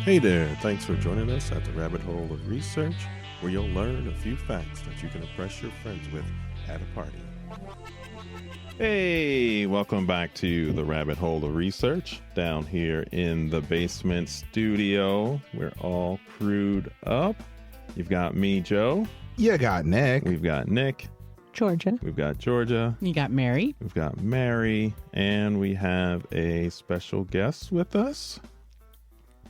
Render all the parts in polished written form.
Hey there, thanks for joining us at the Rabbit Hole of Research, where you'll learn a few facts that you can impress your friends with at a party. Hey, welcome back to the Rabbit Hole of Research down here in the basement studio. We're all crewed up. You've got me, Joe. You got Nick. We've got Nick. Georgia. We've got Georgia. You got Mary. We've got Mary. And we have a special guest with us.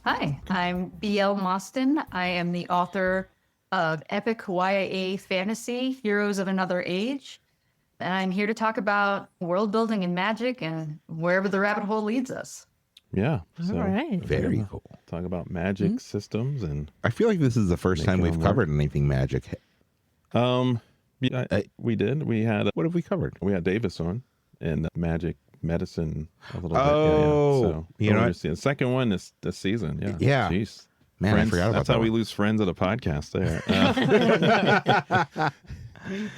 Hi, I'm BL Mostyn. I am the author of epic YA fantasy, Heroes of Another Age. And I'm here to talk about world building and magic and wherever the rabbit hole leads us. Yeah. All right. Very cool. Talk about magic systems and... I feel like this is the first time we've covered anything magic. Yeah, we did. We had... What have we covered? We had Davis on and magic medicine a little bit. Oh, So, you know the second one this season. Yeah. Yeah. Jeez. Man, friends, I forgot about that's that how we one. lose friends at a podcast there.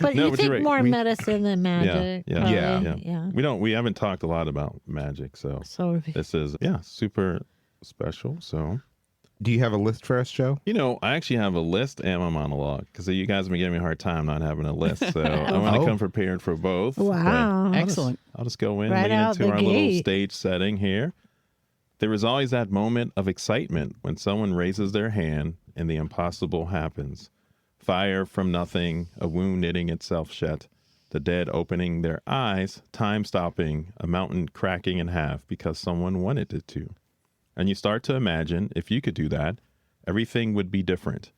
But No, you but think you're right. more medicine than magic. Yeah, probably. yeah. We haven't talked a lot about magic, so So this is super special. So, Do you have a list for us, Joe? I actually have a list and a monologue because you guys have been giving me a hard time not having a list. So I want to come prepared for both. Wow. Excellent. I'll just go in, Right lean out into the our little gate. stage setting here. There is always that moment of excitement when someone raises their hand and the impossible happens. Fire from nothing, a wound knitting itself shut, the dead opening their eyes, time stopping, a mountain cracking in half because someone wanted it to. And you start to imagine if you could do that, everything would be different.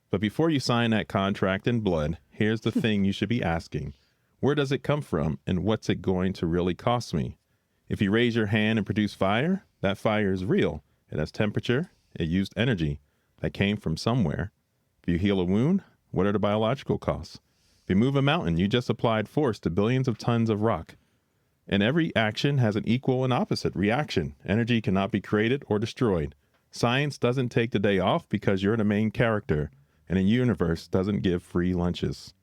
But before you sign that contract in blood, here's the thing you should be asking. Where does it come from and what's it going to really cost me? If you raise your hand and produce fire, that fire is real. It has temperature. It used energy that came from somewhere. If you heal a wound, what are the biological costs? If you move a mountain, you just applied force to billions of tons of rock. And every action has an equal and opposite reaction. Energy cannot be created or destroyed. Science doesn't take the day off because you're the main character, and a universe doesn't give free lunches.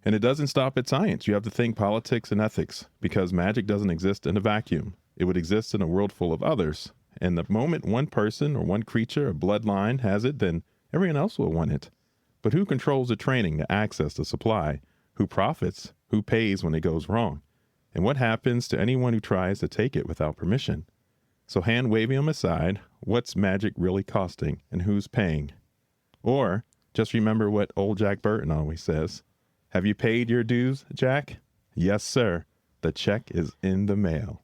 And it doesn't stop at science. You have to think politics and ethics, because magic doesn't exist in a vacuum. It would exist in a world full of others. And the moment one person or one creature or bloodline has it, then everyone else will want it. But who controls the training, the access, the supply? Who profits? Who pays when it goes wrong? And what happens to anyone who tries to take it without permission? So hand waving them aside, what's magic really costing and who's paying? Or just remember what old Jack Burton always says. Have you paid your dues, Jack? Yes, sir. The check is in the mail.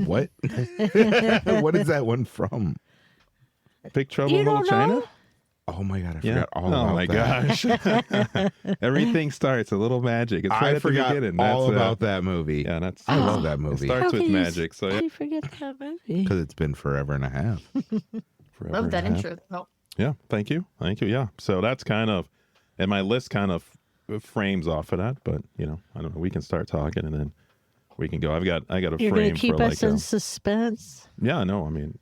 What? What is that one from? Big Trouble You in Little don't China? know? Oh my God, I forgot all about Oh my that. gosh. Everything starts a little magic. It's right I at the forgot beginning. all about that movie. Yeah, that's I love that it movie starts How with can you magic. So How yeah, do you forget that movie? because it's been forever and a half. forever Love that and a half. intro. Oh, Yeah, thank you. Yeah. So that's kind of, and my list kind of frames off of that, but I don't know. We can start talking and then we can go. I got a You're frame going to keep for us in suspense? yeah, no, I mean,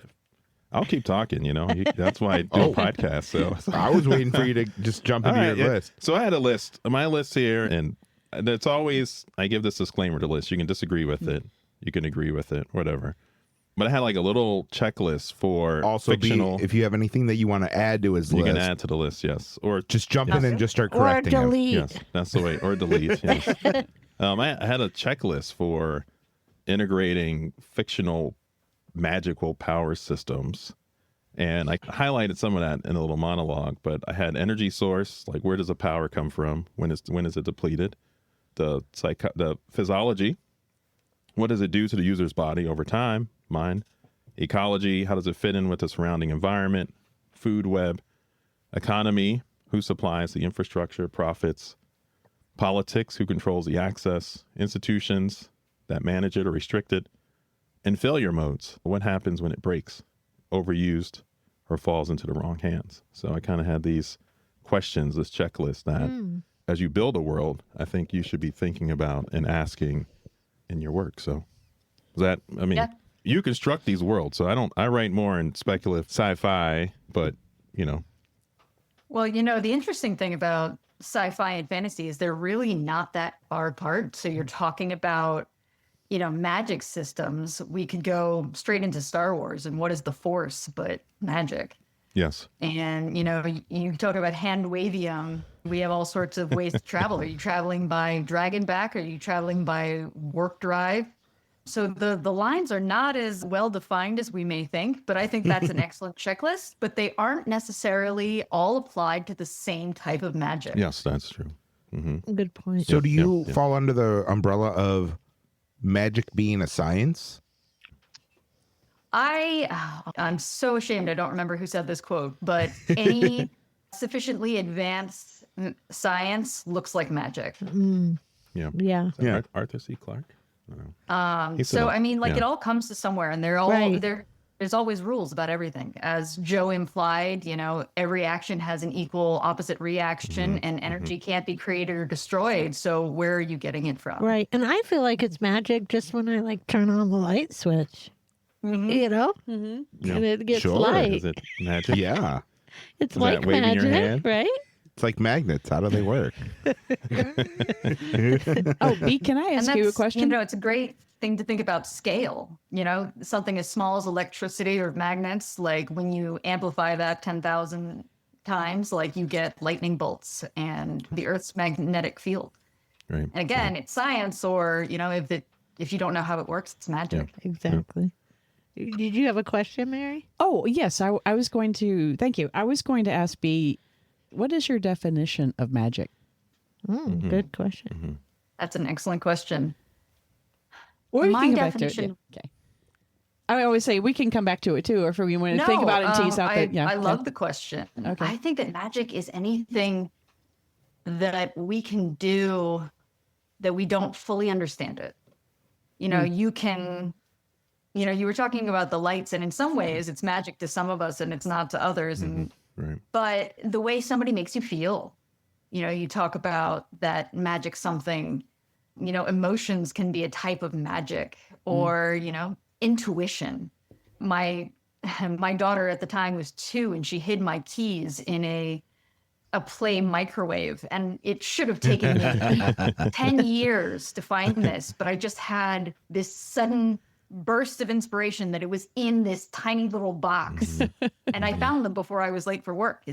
I'll keep talking, that's why I do a podcast. So I was waiting for you to just jump into All right, your yeah. list. So I had a list, my list here, and it's always, I give this disclaimer to list. You can disagree with it. You can agree with it, whatever. But I had like a little checklist for Also, fictional. if you have anything that you want to add to his you list, can add to the list, yes. Or just jump in and just start Or correcting him. delete? yes, that's the way. Or delete, yes. I had a checklist for integrating fictional magical power systems. And I highlighted some of that in a little monologue, but I had energy source, like where does the power come from? When is it depleted? The physiology, what does it do to the user's body over time? Mind. Ecology, how does it fit in with the surrounding environment? Food web. Economy, who supplies the infrastructure, profits. Politics, who controls the access. Institutions that manage it or restrict it. And failure modes, what happens when it breaks, overused, or falls into the wrong hands. So I kind of had these questions, this checklist that as you build a world, I think you should be thinking about and asking in your work. So Yeah. you construct these worlds. So I write more in speculative sci-fi, but well, the interesting thing about sci-fi and fantasy is they're really not that far apart. So you're talking about magic systems, we could go straight into Star Wars and what is the Force but magic. Yes. And, you talk about hand wavium. We have all sorts of ways to travel. Are you traveling by dragonback? Are you traveling by warp drive? So the lines are not as well defined as we may think, but I think that's an excellent checklist. But they aren't necessarily all applied to the same type of magic. Yes, that's true. Good point. So do you fall under the umbrella of magic being a science? I'm so ashamed I don't remember who said this quote, but any sufficiently advanced science looks like magic. Yeah. Yeah. Yeah. Arthur C. Clarke? I don't know. It all comes to somewhere, and they're all Right. there's always rules about everything. As Joe implied, every action has an equal opposite reaction, and energy can't be created or destroyed. So where are you getting it from? Right. And I feel like it's magic just when I turn on the light switch. Yeah. And it gets Sure. light. Is it magic? It's Yeah. Is that like waving your magic, hand? right? It's like magnets. How do they work? Oh, B, can I And ask you a question? it's a great thing to think about scale. Something as small as electricity or magnets, like when you amplify that 10,000 times, you get lightning bolts and the Earth's magnetic field. Right. And again, it's science, or if you don't know how it works, it's magic. Exactly. Did you have a question, Mary? Oh, yes. I was going to, thank you. I was going to ask B, what is your definition of magic? Good question. That's an excellent question. Or we My can come back to it. definition- Yeah. Okay. I always say we can come back to it too, or if we want to think about it and tease out that. Yeah. I love the question. Okay. I think that magic is anything that we can do that we don't fully understand it. You can, you were talking about the lights, and in some ways it's magic to some of us and it's not to others. And Right. but the way somebody makes you feel, you talk about that magic something, emotions can be a type of magic, or, intuition. My daughter at the time was 2, and she hid my keys in a play microwave, and it should have taken me 10 years to find this, but I just had this sudden burst of inspiration that it was in this tiny little box. And I found them before I was late for work.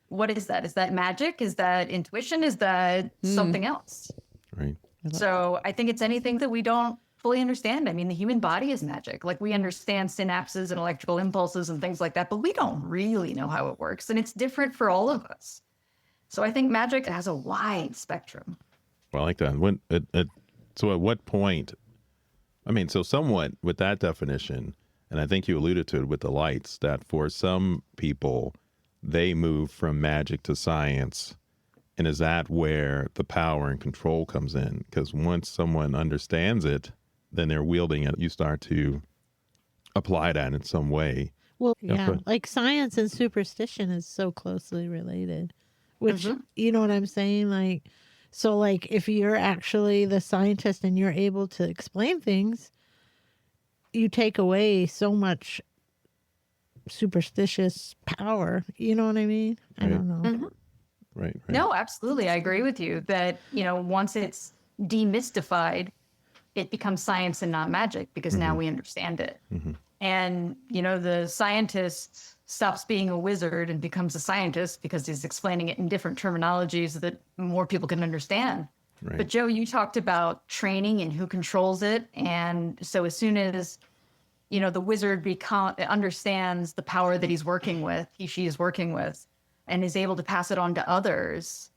What is that? Is that magic? Is that intuition? Is that something else? Right. So I think it's anything that we don't fully understand. I mean, the human body is magic. We understand synapses and electrical impulses and things like that, but we don't really know how it works. And it's different for all of us. So I think magic has a wide spectrum. Well, I like that. So at what point, so somewhat with that definition, and I think you alluded to it with the lights, that for some people, they move from magic to science. And is that where the power and control comes in? Because once someone understands it, then they're wielding it. You start to apply that in some way. Well, Yeah, yeah, but- science and superstition is so closely related, which, you know what I'm saying? So if you're actually the scientist and you're able to explain things, you take away so much superstitious power. You know what I mean? I don't know. Right. No, absolutely. I agree with you that, once it's demystified, it becomes science and not magic, because now we understand it. And, the scientist stops being a wizard and becomes a scientist because he's explaining it in different terminologies that more people can understand. Right. But Joe, you talked about training and who controls it. And so as soon as, the wizard understands the power that he's working with, she is working with, and is able to pass it on to others,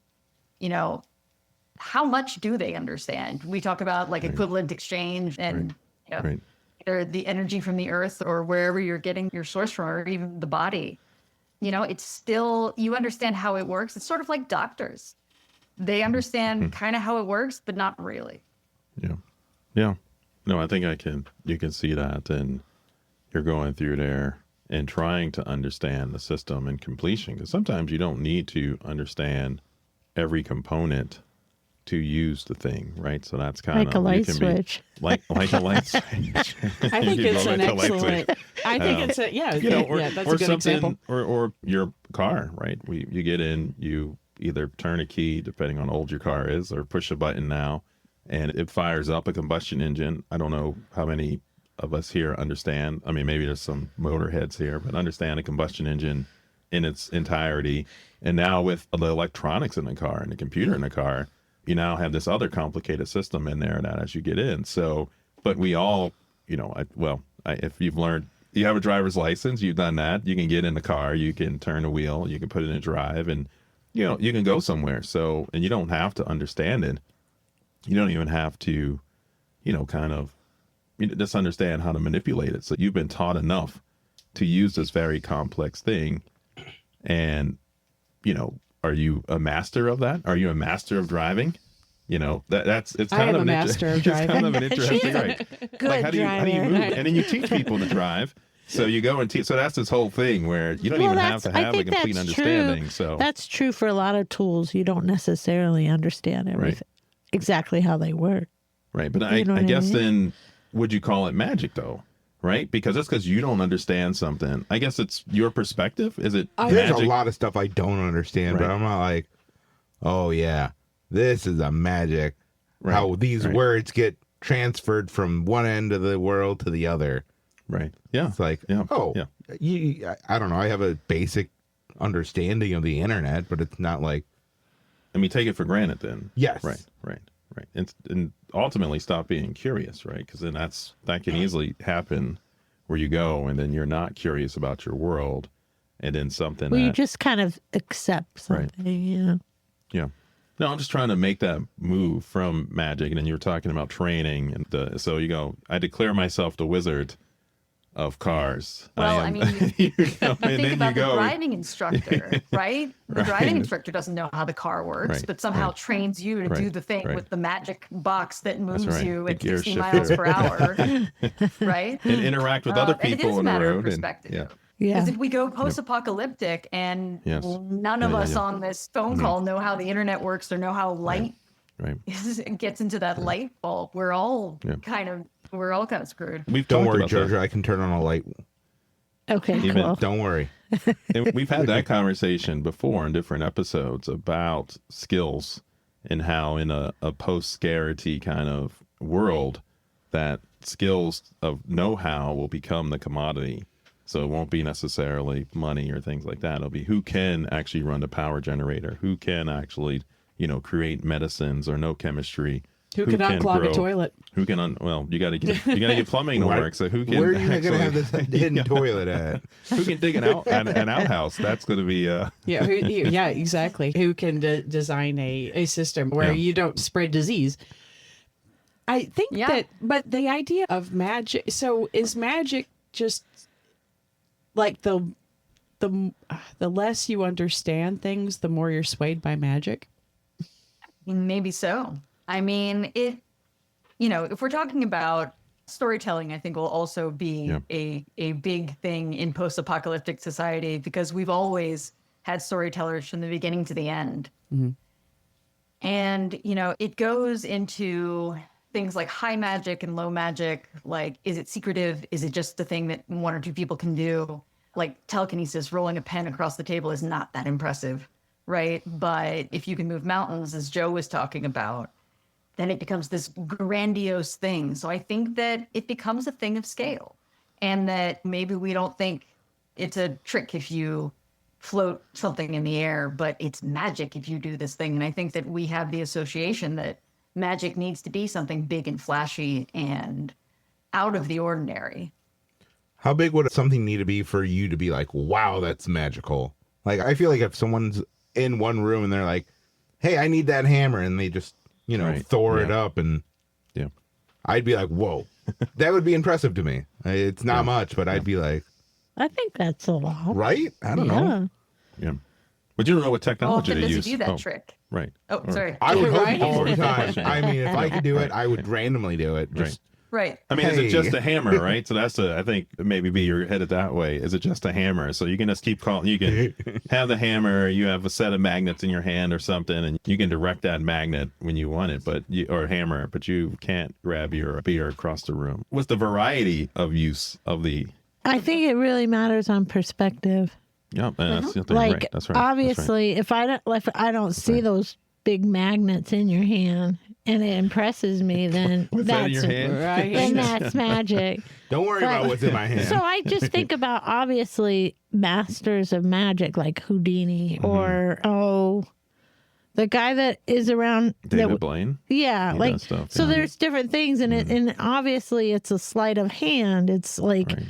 how much do they understand? We talk about equivalent exchange and Right. or the energy from the earth or wherever you're getting your source from, or even the body. It's still, you understand how it works. It's sort of like doctors. They understand kind of how it works, but not really. Yeah. No, I think you can see that, and you're going through there and trying to understand the system and completion, because sometimes you don't need to understand every component to use the thing, right? So that's kind Like of a light you can switch. be like a light switch. I think You it's blow an it to light switch. excellent. I think it's a Or that's a good something, example. or your car, right? You get in, you either turn a key, depending on how old your car is, or push a button now, and it fires up a combustion engine. I don't know how many of us here understand. I mean, maybe there's some motorheads here, but understand a combustion engine in its entirety. And now with the electronics in the car and the computer in the car, you now have this other complicated system in there that as you get in. So, but we all, if you've learned, you have a driver's license, you've done that, you can get in the car, you can turn the wheel, you can put it in drive, and, you can go somewhere. So, and you don't have to understand it. You don't even have to, just understand how to manipulate it. So you've been taught enough to use this very complex thing. And, are you a master of that? Are you a master of driving? It's kind of a master of driving. It's kind of an interesting, right? Good Like, how do you move? And then you teach people to drive. So you go and teach. So that's this whole thing where you don't even have to have a complete understanding. True. So that's true for a lot of tools. You don't necessarily understand everything, exactly how they work. Right. But I guess then, would you call it magic though? Right? Because that's because you don't understand something. I guess it's your perspective. Is it There's magic? a lot of stuff I don't understand, but I'm not like, oh yeah, this is a magic. Right. How these words get transferred from one end of the world to the other. Right. Yeah. It's like, I don't know. I have a basic understanding of the internet, but it's not like. I mean, take it for granted then. Yes. Right. And ultimately stop being curious, right? Because then that can easily happen where you go and then you're not curious about your world, and then something you just kind of accept something, Yeah. No, I'm just trying to make that move from magic. And then you were talking about training. And so you go, I declare myself the wizard of cars. Well, I mean, you think about the go, driving instructor, right? The driving instructor doesn't know how the car works, but somehow trains you to do the thing with the magic box that moves you at 60 miles per hour, right? And interact with other and it people is a on the matter road. of perspective. Yeah. Because if we go post-apocalyptic and none of us on this phone call know how the internet works or know how light gets into that light bulb, we're all kind of screwed. Don't worry, Georgia. I can turn on a light. Okay, cool. Don't worry. And we've had that conversation before in different episodes about skills and how in a post-scarcity kind of world that skills of know-how will become the commodity. So it won't be necessarily money or things like that. It'll be who can actually run the power generator, who can actually, create medicines or know chemistry. Who can unclog a toilet? Who can you got to get plumbing to work. So who can? Where are you going to have this hidden toilet at? Who can dig an outhouse? That's going to be. Exactly. Who can design a system where you don't spread disease? I think but the idea of magic. So is magic just like the less you understand things, the more you're swayed by magic? Maybe so. I mean, if we're talking about storytelling, I think will also be a big thing in post-apocalyptic society, because we've always had storytellers from the beginning to the end. Mm-hmm. And, it goes into things like high magic and low magic. Like, is it secretive? Is it just the thing that one or two people can do? Like telekinesis, rolling a pen across the table is not that impressive, right? But if you can move mountains, as Joe was talking about, then it becomes this grandiose thing. So I think that it becomes a thing of scale, and that maybe we don't think it's a trick if you float something in the air, but it's magic if you do this thing. And I think that we have the association that magic needs to be something big and flashy and out of the ordinary. How big would something need to be for you to be like, wow, that's magical? Like, I feel like if someone's in one room and they're like, hey, I need that hammer, and they just, Thor it up, and I'd be like, whoa, that would be impressive to me. It's not much, but I'd be like, I think that's a lot. Right? I don't know. Yeah. But you don't know what technology to does use. He do that trick? Right. Oh, sorry. I would hope all the time. I mean, if I could do it, I would randomly do it. Just Right. I mean, is it just a hammer, right? So that's I think maybe you're headed that way. Is it just a hammer? So you can just keep calling. You can have the hammer. You have a set of magnets in your hand or something, and you can direct that magnet when you want it, or hammer, but you can't grab your beer across the room. What's the variety of use of the? I think it really matters on perspective. Yeah, that's the thing, Like, right. That's right. obviously, that's right. if I don't see those big magnets in your hand and it impresses me, then What's that in your hand? Right. then that's magic. Don't worry about what's in my hand. So I just think about obviously masters of magic like Houdini or the guy that is around David Blaine. Yeah, He like does stuff, so yeah. there's different things in it, and obviously it's a sleight of hand. It's like Right.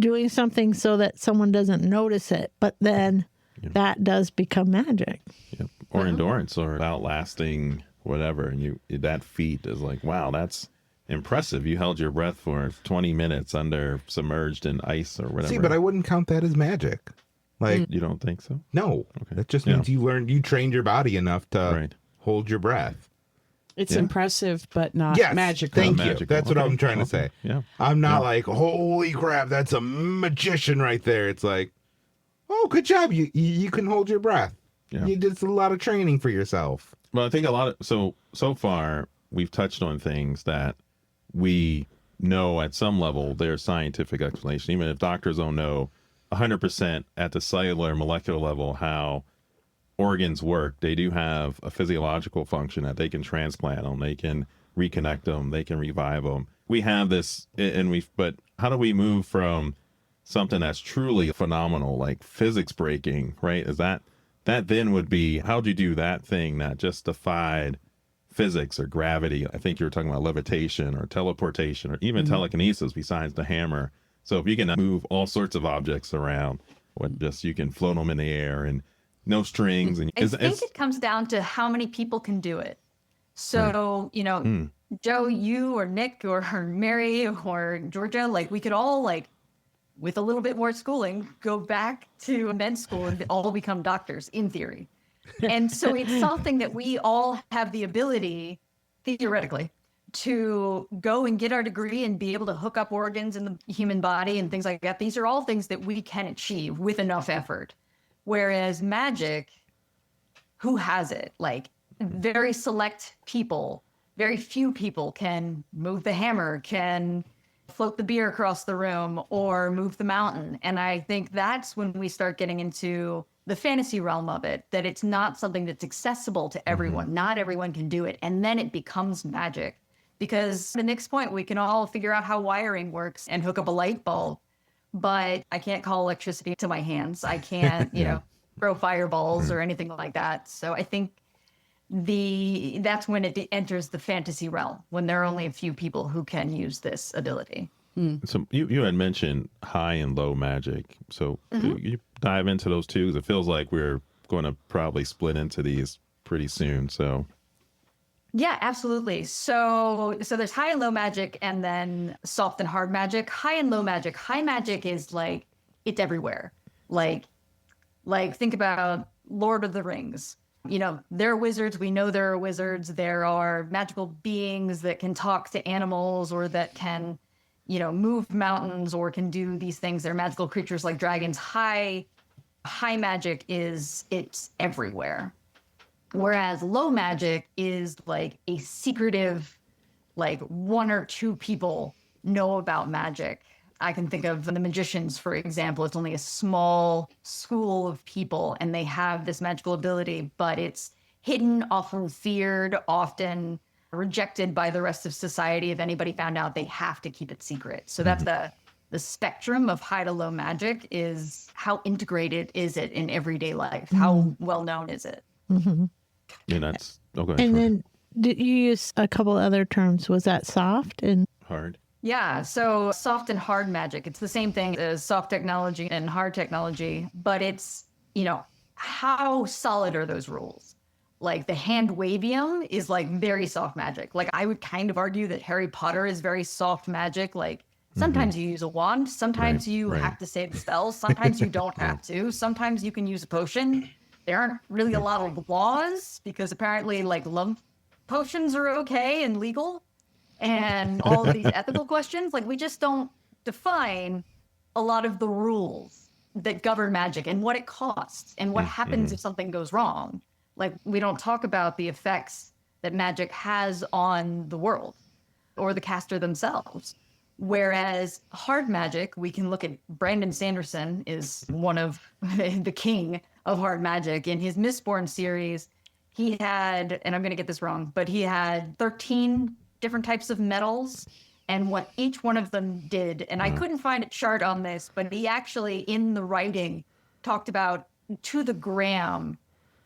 doing something so that someone doesn't notice it, but then that does become magic. Yep. Or endurance or outlasting whatever. And that feat is like, wow, that's impressive. You held your breath for 20 minutes submerged in ice or whatever. See, but I wouldn't count that as magic. Like, You don't think so? no, Okay. that just Yeah. means you trained your body enough to Right. hold your breath. It's Yeah. impressive, but not Yes, magical. thank Not you. magical. That's what Okay. I'm trying to Okay. say. Yeah. I'm not like, holy crap, that's a magician right there. It's like, oh, good job. You can hold your breath. Yeah. You did a lot of training for yourself. Well, I think a lot of so far we've touched on things that we know at some level there's scientific explanation, even if doctors don't know 100% at the cellular molecular level how organs work. They do have a physiological function that they can transplant them, they can reconnect them, they can revive them. We have this, but how do we move from something that's truly phenomenal, like physics breaking, right? Is that then would be, how'd you do that thing that just defied physics or gravity? I think you were talking about levitation or teleportation or even telekinesis besides the hammer. So if you can move all sorts of objects around, you can float them in the air and no strings. And I think it comes down to how many people can do it. So, Joe, you or Nick or Mary or Georgia, like we could all with a little bit more schooling, go back to med school and all become doctors in theory. And so it's something that we all have the ability, theoretically, to go and get our degree and be able to hook up organs in the human body and things like that. These are all things that we can achieve with enough effort. Whereas magic, who has it? Like very select people, very few people can move the hammer, can float the beer across the room or move the mountain. And I think that's when we start getting into the fantasy realm of it, that it's not something that's accessible to everyone. Not everyone can do it. And then it becomes magic. Because the next point, we can all figure out how wiring works and hook up a light bulb. But I can't call electricity to my hands. I can't, throw fireballs or anything like that. So I think that's when it enters the fantasy realm, when there are only a few people who can use this ability. So you had mentioned high and low magic. So you dive into those two, 'cause it feels like we're going to probably split into these pretty soon. So yeah, absolutely. So there's high and low magic and then soft and hard magic. High and low magic. High magic is like, it's everywhere. Like think about Lord of the Rings. There are wizards. We know there are wizards. There are magical beings that can talk to animals or that can, move mountains or can do these things. They're magical creatures like dragons. High magic it's everywhere. Whereas low magic is like a secretive, like one or two people know about magic. I can think of the magicians, for example. It's only a small school of people and they have this magical ability, but it's hidden, often feared, often rejected by the rest of society. If anybody found out, they have to keep it secret. So that's the spectrum of high to low magic, is how integrated is it in everyday life? How well known is it? and that's okay. And then did you use a couple other terms? Was that soft and hard. Yeah, so soft and hard magic. It's the same thing as soft technology and hard technology, but it's, how solid are those rules? Like the hand wavium is like very soft magic. Like I would kind of argue that Harry Potter is very soft magic. Like sometimes you use a wand, sometimes you have to say the spells, sometimes you don't have to, sometimes you can use a potion. There aren't really a lot of laws because apparently like love potions are okay and legal. And all of these ethical questions, like we just don't define a lot of the rules that govern magic and what it costs and what happens if something goes wrong. Like we don't talk about the effects that magic has on the world or the caster themselves. Whereas hard magic, we can look at Brandon Sanderson is one of the king of hard magic. In his Mistborn series, he had, and I'm going to get this wrong, but he had 13 different types of metals and what each one of them did. And I couldn't find a chart on this, but he actually, in the writing, talked about to the gram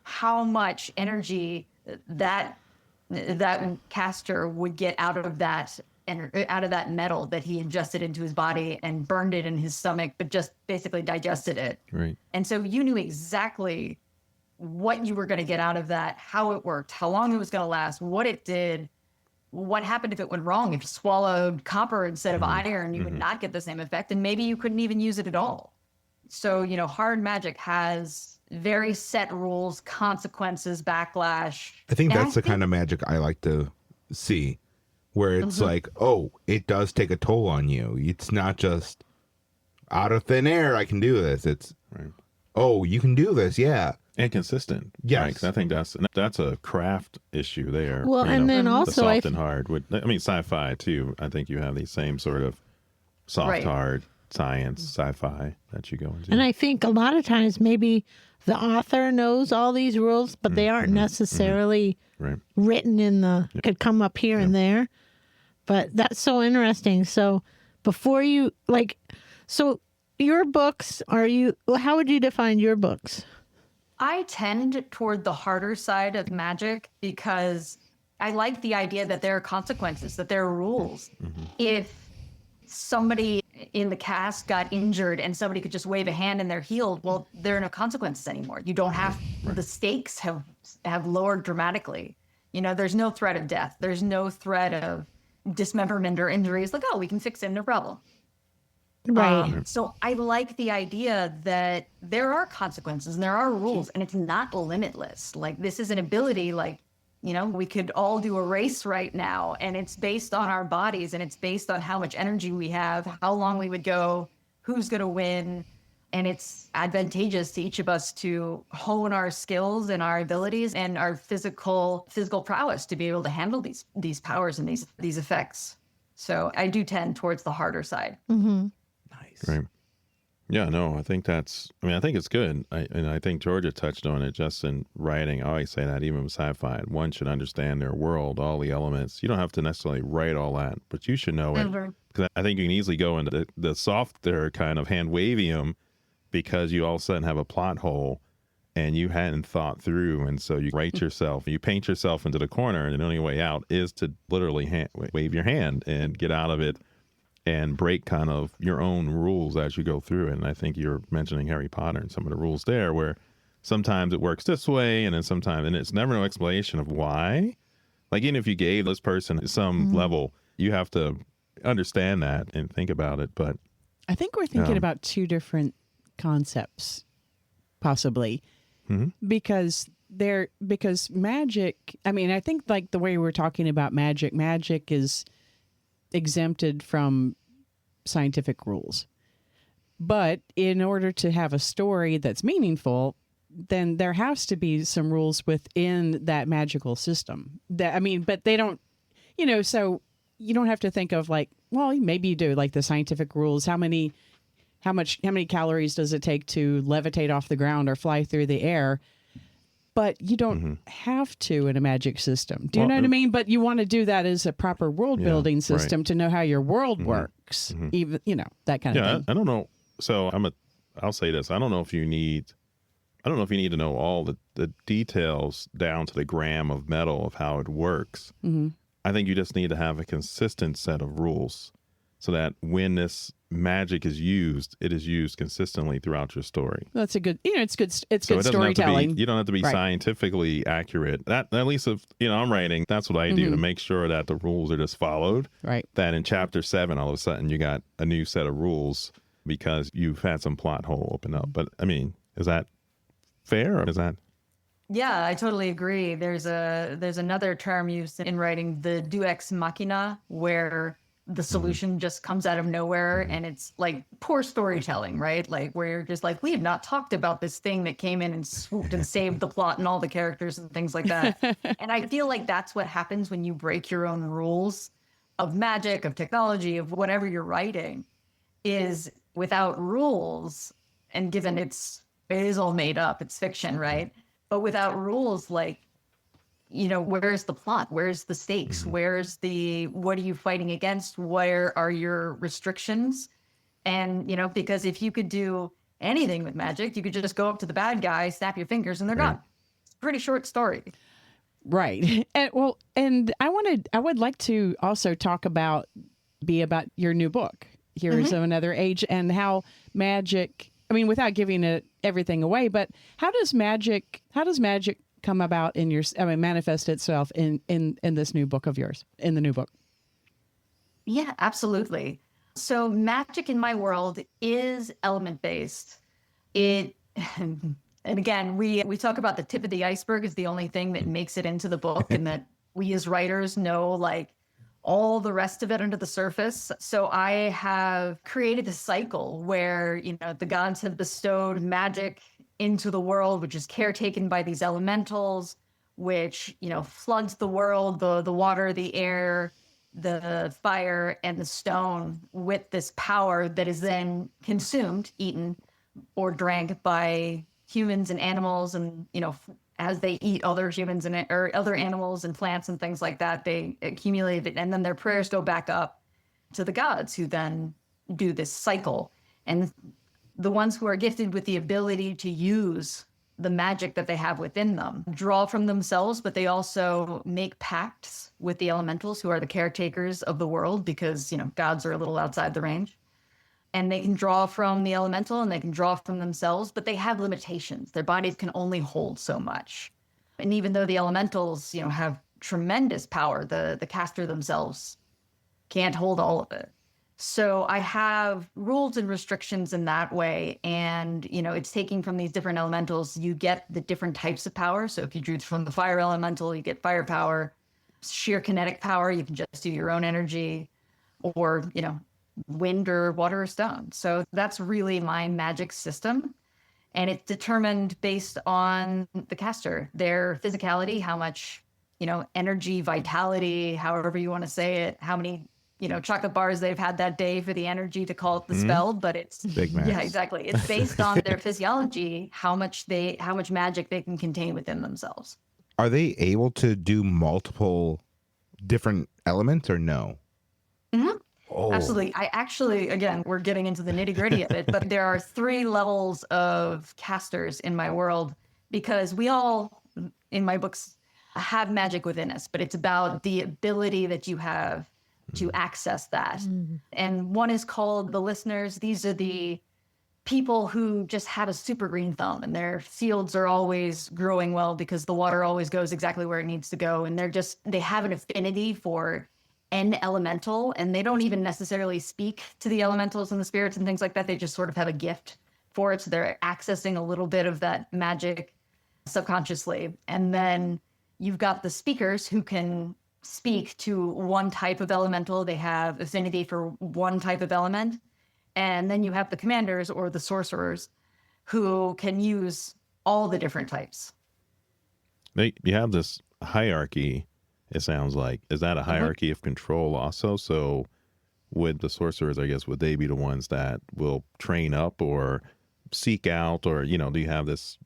how much energy that caster would get out of that metal that he ingested into his body and burned it in his stomach, but just basically digested it. Right. And so you knew exactly what you were going to get out of that, how it worked, how long it was going to last, what it did, what happened if it went wrong. If you swallowed copper instead of iron, you would not get the same effect, and maybe you couldn't even use it at all. So, hard magic has very set rules, consequences, backlash. I think that's the kind of magic I like to see, where it's like, oh, it does take a toll on you. It's not just out of thin air, I can do this. It's, oh, you can do this, yeah. And consistent. Yes. Right? 'Cause I think that's a craft issue there. Well, and then the also soft and hard. Sci-fi too. I think you have these same sort of soft, hard science, sci-fi that you go into. And I think a lot of times maybe the author knows all these rules, but they aren't necessarily written in the, could come up here and there. But that's so interesting. So before you, so your books, how would you define your books? I tend toward the harder side of magic because I like the idea that there are consequences, that there are rules. If somebody in the cast got injured and somebody could just wave a hand and they're healed, well, there are no consequences anymore. You don't have, the stakes have lowered dramatically. There's no threat of death. There's no threat of dismemberment or injuries. Like, oh, we can fix him, no problem. Right. So I like the idea that there are consequences and there are rules, and it's not limitless. Like, this is an ability, we could all do a race right now, and it's based on our bodies, and it's based on how much energy we have, how long we would go, who's going to win. And it's advantageous to each of us to hone our skills and our abilities and our physical prowess to be able to handle these powers and these effects. So I do tend towards the harder side. Mm-hmm. Nice. Right. Yeah, no, I think I think it's good. And I think Georgia touched on it just in writing. I always say that even with sci-fi, one should understand their world, all the elements. You don't have to necessarily write all that, but you should know it. Because I think you can easily go into the softer kind of hand-wavium because you all of a sudden have a plot hole and you hadn't thought through. And so you write yourself, you paint yourself into the corner, and the only way out is to literally wave your hand and get out of it and break kind of your own rules as you go through it. And I think you're mentioning Harry Potter and some of the rules there, where sometimes it works this way, and then sometimes, and it's never no explanation of why. Like, even if you gave this person some level, you have to understand that and think about it. But I think we're thinking about two different concepts, possibly, because magic, I think like the way we're talking about magic is exempted from scientific rules. But in order to have a story that's meaningful, then there has to be some rules within that magical system. But they don't, so you don't have to think of maybe you do, like the scientific rules. How many calories does it take to levitate off the ground or fly through the air? But you don't have to in a magic system. Do you know what I mean? But you want to do that as a proper world building system to know how your world works. Even, that kind of thing. I don't know. So I'll say this. I don't know if you need to know all the details down to the gram of metal of how it works. I think you just need to have a consistent set of rules so that when this magic is used, it is used consistently throughout your story. That's a good, it's good storytelling. You don't have to be scientifically accurate. That, at least if, I'm writing, that's what I do to make sure that the rules are just followed. Right. That in chapter 7, all of a sudden you got a new set of rules because you've had some plot hole open up. But is that fair, or is that? Yeah, I totally agree. There's another term used in writing, the deus ex machina, where the solution just comes out of nowhere, and it's like poor storytelling, right? Like, where you're just like, we have not talked about this thing that came in and swooped and saved the plot and all the characters and things like that. And I feel like that's what happens when you break your own rules of magic, of technology, of whatever you're writing, is without rules, and given it is all made up, it's fiction, right? But without rules, like, where's the plot? Where's the stakes? Where's what are you fighting against? Where are your restrictions? And, because if you could do anything with magic, you could just go up to the bad guy, snap your fingers, and they're gone. It's a pretty short story. Right. And I would like to also talk about your new book, Heroes of Another Age, and how magic, without giving everything away, but how does magic come about manifest itself in this new book of yours, in the new book? Yeah, absolutely. So magic in my world is element based. And again, we talk about the tip of the iceberg is the only thing that makes it into the book, and that we as writers know like all the rest of it under the surface. So I have created a cycle where, the gods have bestowed magic into the world, which is caretaken by these elementals, which, floods the world, the water, the air, the fire, and the stone with this power that is then consumed, eaten, or drank by humans and animals. And, as they eat other humans or other animals and plants and things like that, they accumulate it. And then their prayers go back up to the gods, who then do this cycle. And the ones who are gifted with the ability to use the magic that they have within them draw from themselves, but they also make pacts with the elementals, who are the caretakers of the world, because, gods are a little outside the range. And they can draw from the elemental and they can draw from themselves, but they have limitations. Their bodies can only hold so much. And even though the elementals, have tremendous power, the caster themselves can't hold all of it. So I have rules and restrictions in that way. And, it's taking from these different elementals, you get the different types of power. So if you drew from the fire elemental, you get fire power, sheer kinetic power, you can just do your own energy, or, wind or water or stone. So that's really my magic system. And it's determined based on the caster, their physicality, how much, energy, vitality, however you want to say it, how many, chocolate bars they've had that day for the energy to call it the spell. But it's Big max. Yeah, exactly. It's based on their physiology, how much magic they can contain within themselves. Are they able to do multiple different elements or no? Mm-hmm. Oh. Absolutely. I actually, again, we're getting into the nitty gritty of it, but there are 3 levels of casters in my world, because we all, in my books, have magic within us, but it's about the ability that you have to access that. And one is called the listeners. These are the people who just have a super green thumb, and their fields are always growing well because the water always goes exactly where it needs to go. And they have an affinity for an elemental, and they don't even necessarily speak to the elementals and the spirits and things like that. They just sort of have a gift for it. So they're accessing a little bit of that magic subconsciously. And then you've got the speakers who can speak to one type of elemental. They have affinity for one type of element. And then you have the commanders, or the sorcerers, who can use all the different types. You have this hierarchy, it sounds like. Is that a hierarchy of control also? So would the sorcerers, I guess, would they be the ones that will train up or seek out, or, do you have this,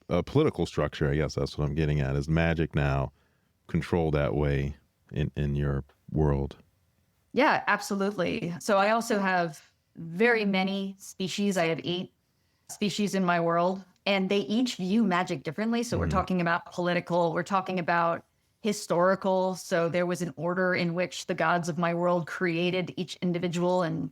a political structure? I guess that's what I'm getting at. Is magic now controlled that way in your world? Yeah, absolutely. So I also have very many species. I have 8 species in my world, and they each view magic differently. So we're talking about political, we're talking about historical. So there was an order in which the gods of my world created each individual, and,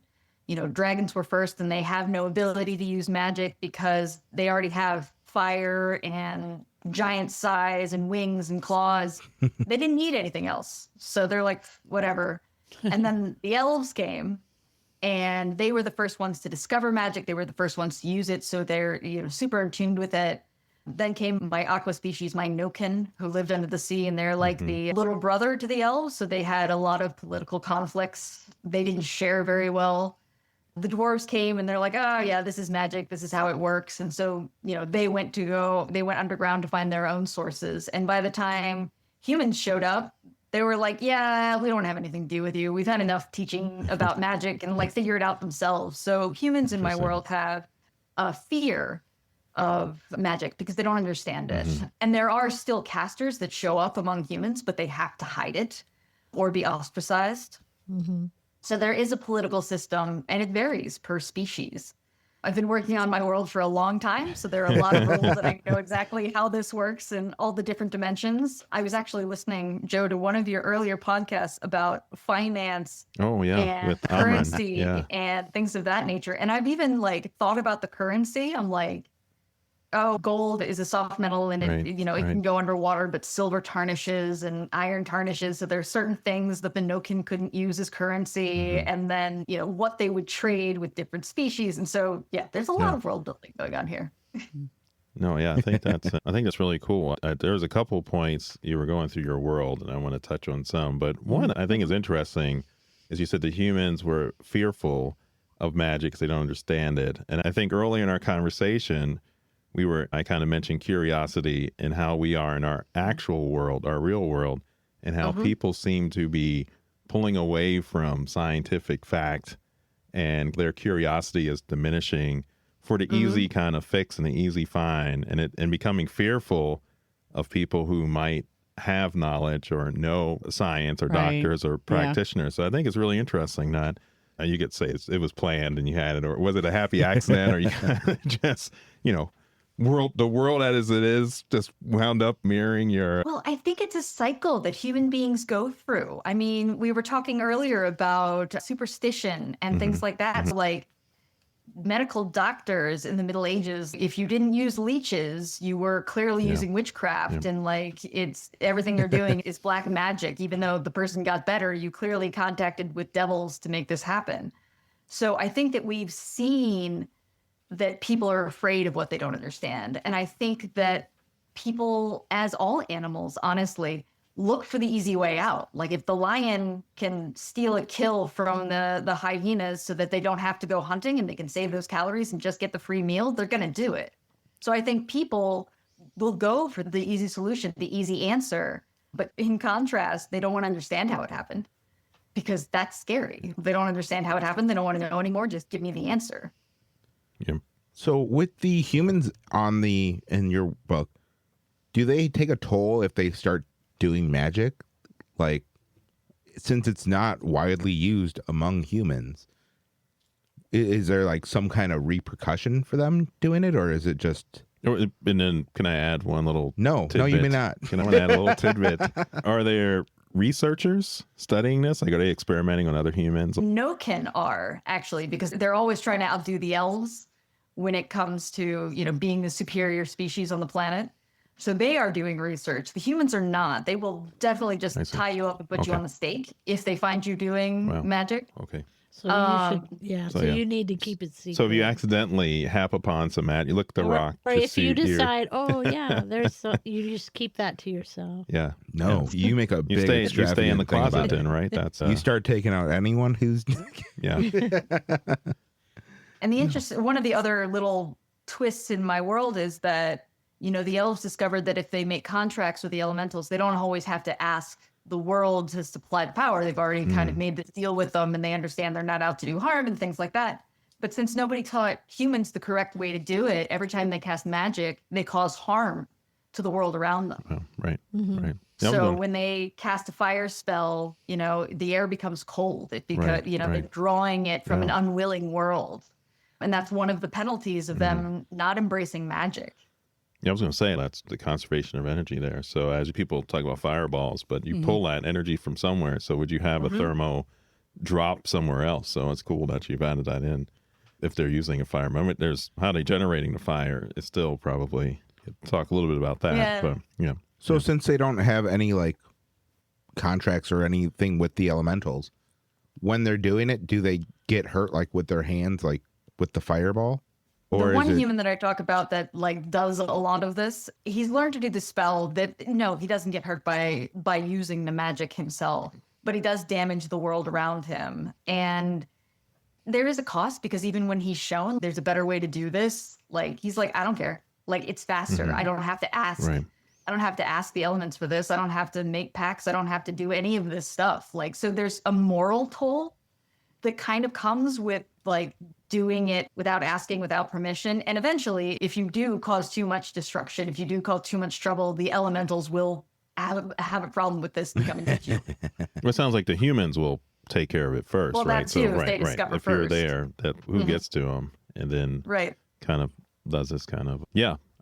dragons were first, and they have no ability to use magic because they already have fire and giant size and wings and claws. They didn't need anything else. So they're like, whatever. And then the elves came, and they were the first ones to discover magic. They were the first ones to use it. So they're, super attuned with it. Then came my aqua species, my Noken, who lived under the sea, and they're like the little brother to the elves. So they had a lot of political conflicts. They didn't share very well. The dwarves came, and they're like, oh yeah, this is magic. This is how it works. And so, they went underground to find their own sources. And by the time humans showed up, they were like, yeah, we don't have anything to do with you. We've had enough teaching about magic, and figure it out themselves. So humans in my world have a fear of magic because they don't understand it. And there are still casters that show up among humans, but they have to hide it or be ostracized. So there is a political system, and it varies per species. I've been working on my world for a long time, so there are a lot of rules and I know exactly how this works in all the different dimensions. I was actually listening, Joe, to one of your earlier podcasts about finance and with currency and things of that nature. And I've even like thought about the currency. I'm like, oh, gold is a soft metal and it can go underwater, but silver tarnishes and iron tarnishes. So there are certain things that the Noken couldn't use as currency. And then, what they would trade with different species. And so, there's a lot of world building going on here. No, I think that's really cool. There's a couple points you were going through your world, and I want to touch on some. But one I think is interesting is you said the humans were fearful of magic because they don't understand it. And I think early in our conversation, I kind of mentioned curiosity and how we are in our actual world, our real world, and how people seem to be pulling away from scientific fact and their curiosity is diminishing for the easy kind of fix and the easy find and becoming fearful of people who might have knowledge or know science or doctors or practitioners. So I think it's really interesting that you could say it was planned and you had it, or was it a happy accident or you just, the world as it is just wound up mirroring your... Well, I think it's a cycle that human beings go through. I mean, we were talking earlier about superstition and things like that. So, like medical doctors in the Middle Ages, if you didn't use leeches, you were clearly using witchcraft and like it's everything you're doing is black magic. Even though the person got better, you clearly contacted with devils to make this happen. So I think that we've seen that people are afraid of what they don't understand. And I think that people, as all animals, honestly, look for the easy way out. Like if the lion can steal a kill from the hyenas so that they don't have to go hunting and they can save those calories and just get the free meal, they're going to do it. So I think people will go for the easy solution, the easy answer. But in contrast, they don't want to understand how it happened because that's scary. They don't understand how it happened. They don't want to know anymore. Just give me the answer. Yeah. So with the humans in your book, do they take a toll if they start doing magic? Like, since it's not widely used among humans, is there like some kind of repercussion for them doing it, or is it just... And then can I add one little tidbit? No, you may not. Can I add a little tidbit? Are there researchers studying this? Like, are they experimenting on other humans? Noken are, actually, because they're always trying to outdo the elves when it comes to, being the superior species on the planet. So they are doing research. The humans are not. They will definitely just tie you up and put you on the stake if they find you doing magic. Okay. So you should, you need to keep it secret. So if you accidentally hap upon some magic, you look at the rock. Or if you decide, you just keep that to yourself. Yeah. No, you make a big you stay in the closet then, right? That's you start taking out anyone who's... Yeah. And one of the other little twists in my world is that, the elves discovered that if they make contracts with the elementals, they don't always have to ask the world to supply the power. They've already kind of made this deal with them and they understand they're not out to do harm and things like that. But since nobody taught humans the correct way to do it, every time they cast magic, they cause harm to the world around them. Oh, right. So when they cast a fire spell, the air becomes cold. Because they're drawing it from an unwilling world. And that's one of the penalties of them not embracing magic. Yeah, I was going to say that's the conservation of energy there. So as people talk about fireballs, but you pull that energy from somewhere. So would you have a thermo drop somewhere else? So it's cool that you've added that in. If they're using a fire moment, there's how they generating the fire. It's still probably talk a little bit about that. Yeah. But yeah. So since they don't have any like contracts or anything with the elementals, when they're doing it, do they get hurt like with their hands, like with the fireball? Or the one human that I talk about that like does a lot of this, he's learned to do the spell that he doesn't get hurt by using the magic himself, but he does damage the world around him. And there is a cost because even when he's shown there's a better way to do this, like he's like, I don't care. Like it's faster. I don't have to ask. Right. I don't have to ask the elements for this. I don't have to make pacts. I don't have to do any of this stuff. Like, so there's a moral toll that kind of comes with like doing it without asking, without permission. And eventually, if you do cause too much destruction, if you do cause too much trouble, the elementals will have a problem with this and come and get you. Well, it sounds like the humans will take care of it first, Well, right? that too, if they discover If you're first. there, that who gets to them, and then kind of does this kind of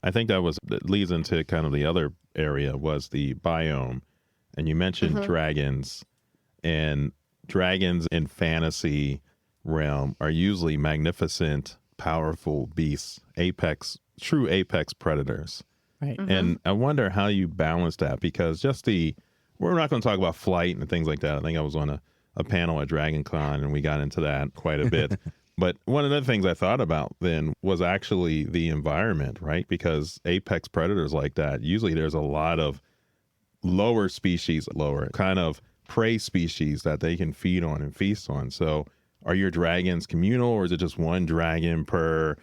I think that leads into kind of the other area was the biome, and you mentioned dragons, and dragons in fantasy realm are usually magnificent, powerful beasts, true apex predators. Right. And I wonder how you balance that, because we're not going to talk about flight and things like that. I think I was on a panel at DragonCon and we got into that quite a bit. But one of the things I thought about then was actually the environment, right? Because apex predators like that, usually there's a lot of lower kind of prey species that they can feed on and feast on. So are your dragons communal, or is it just one dragon per?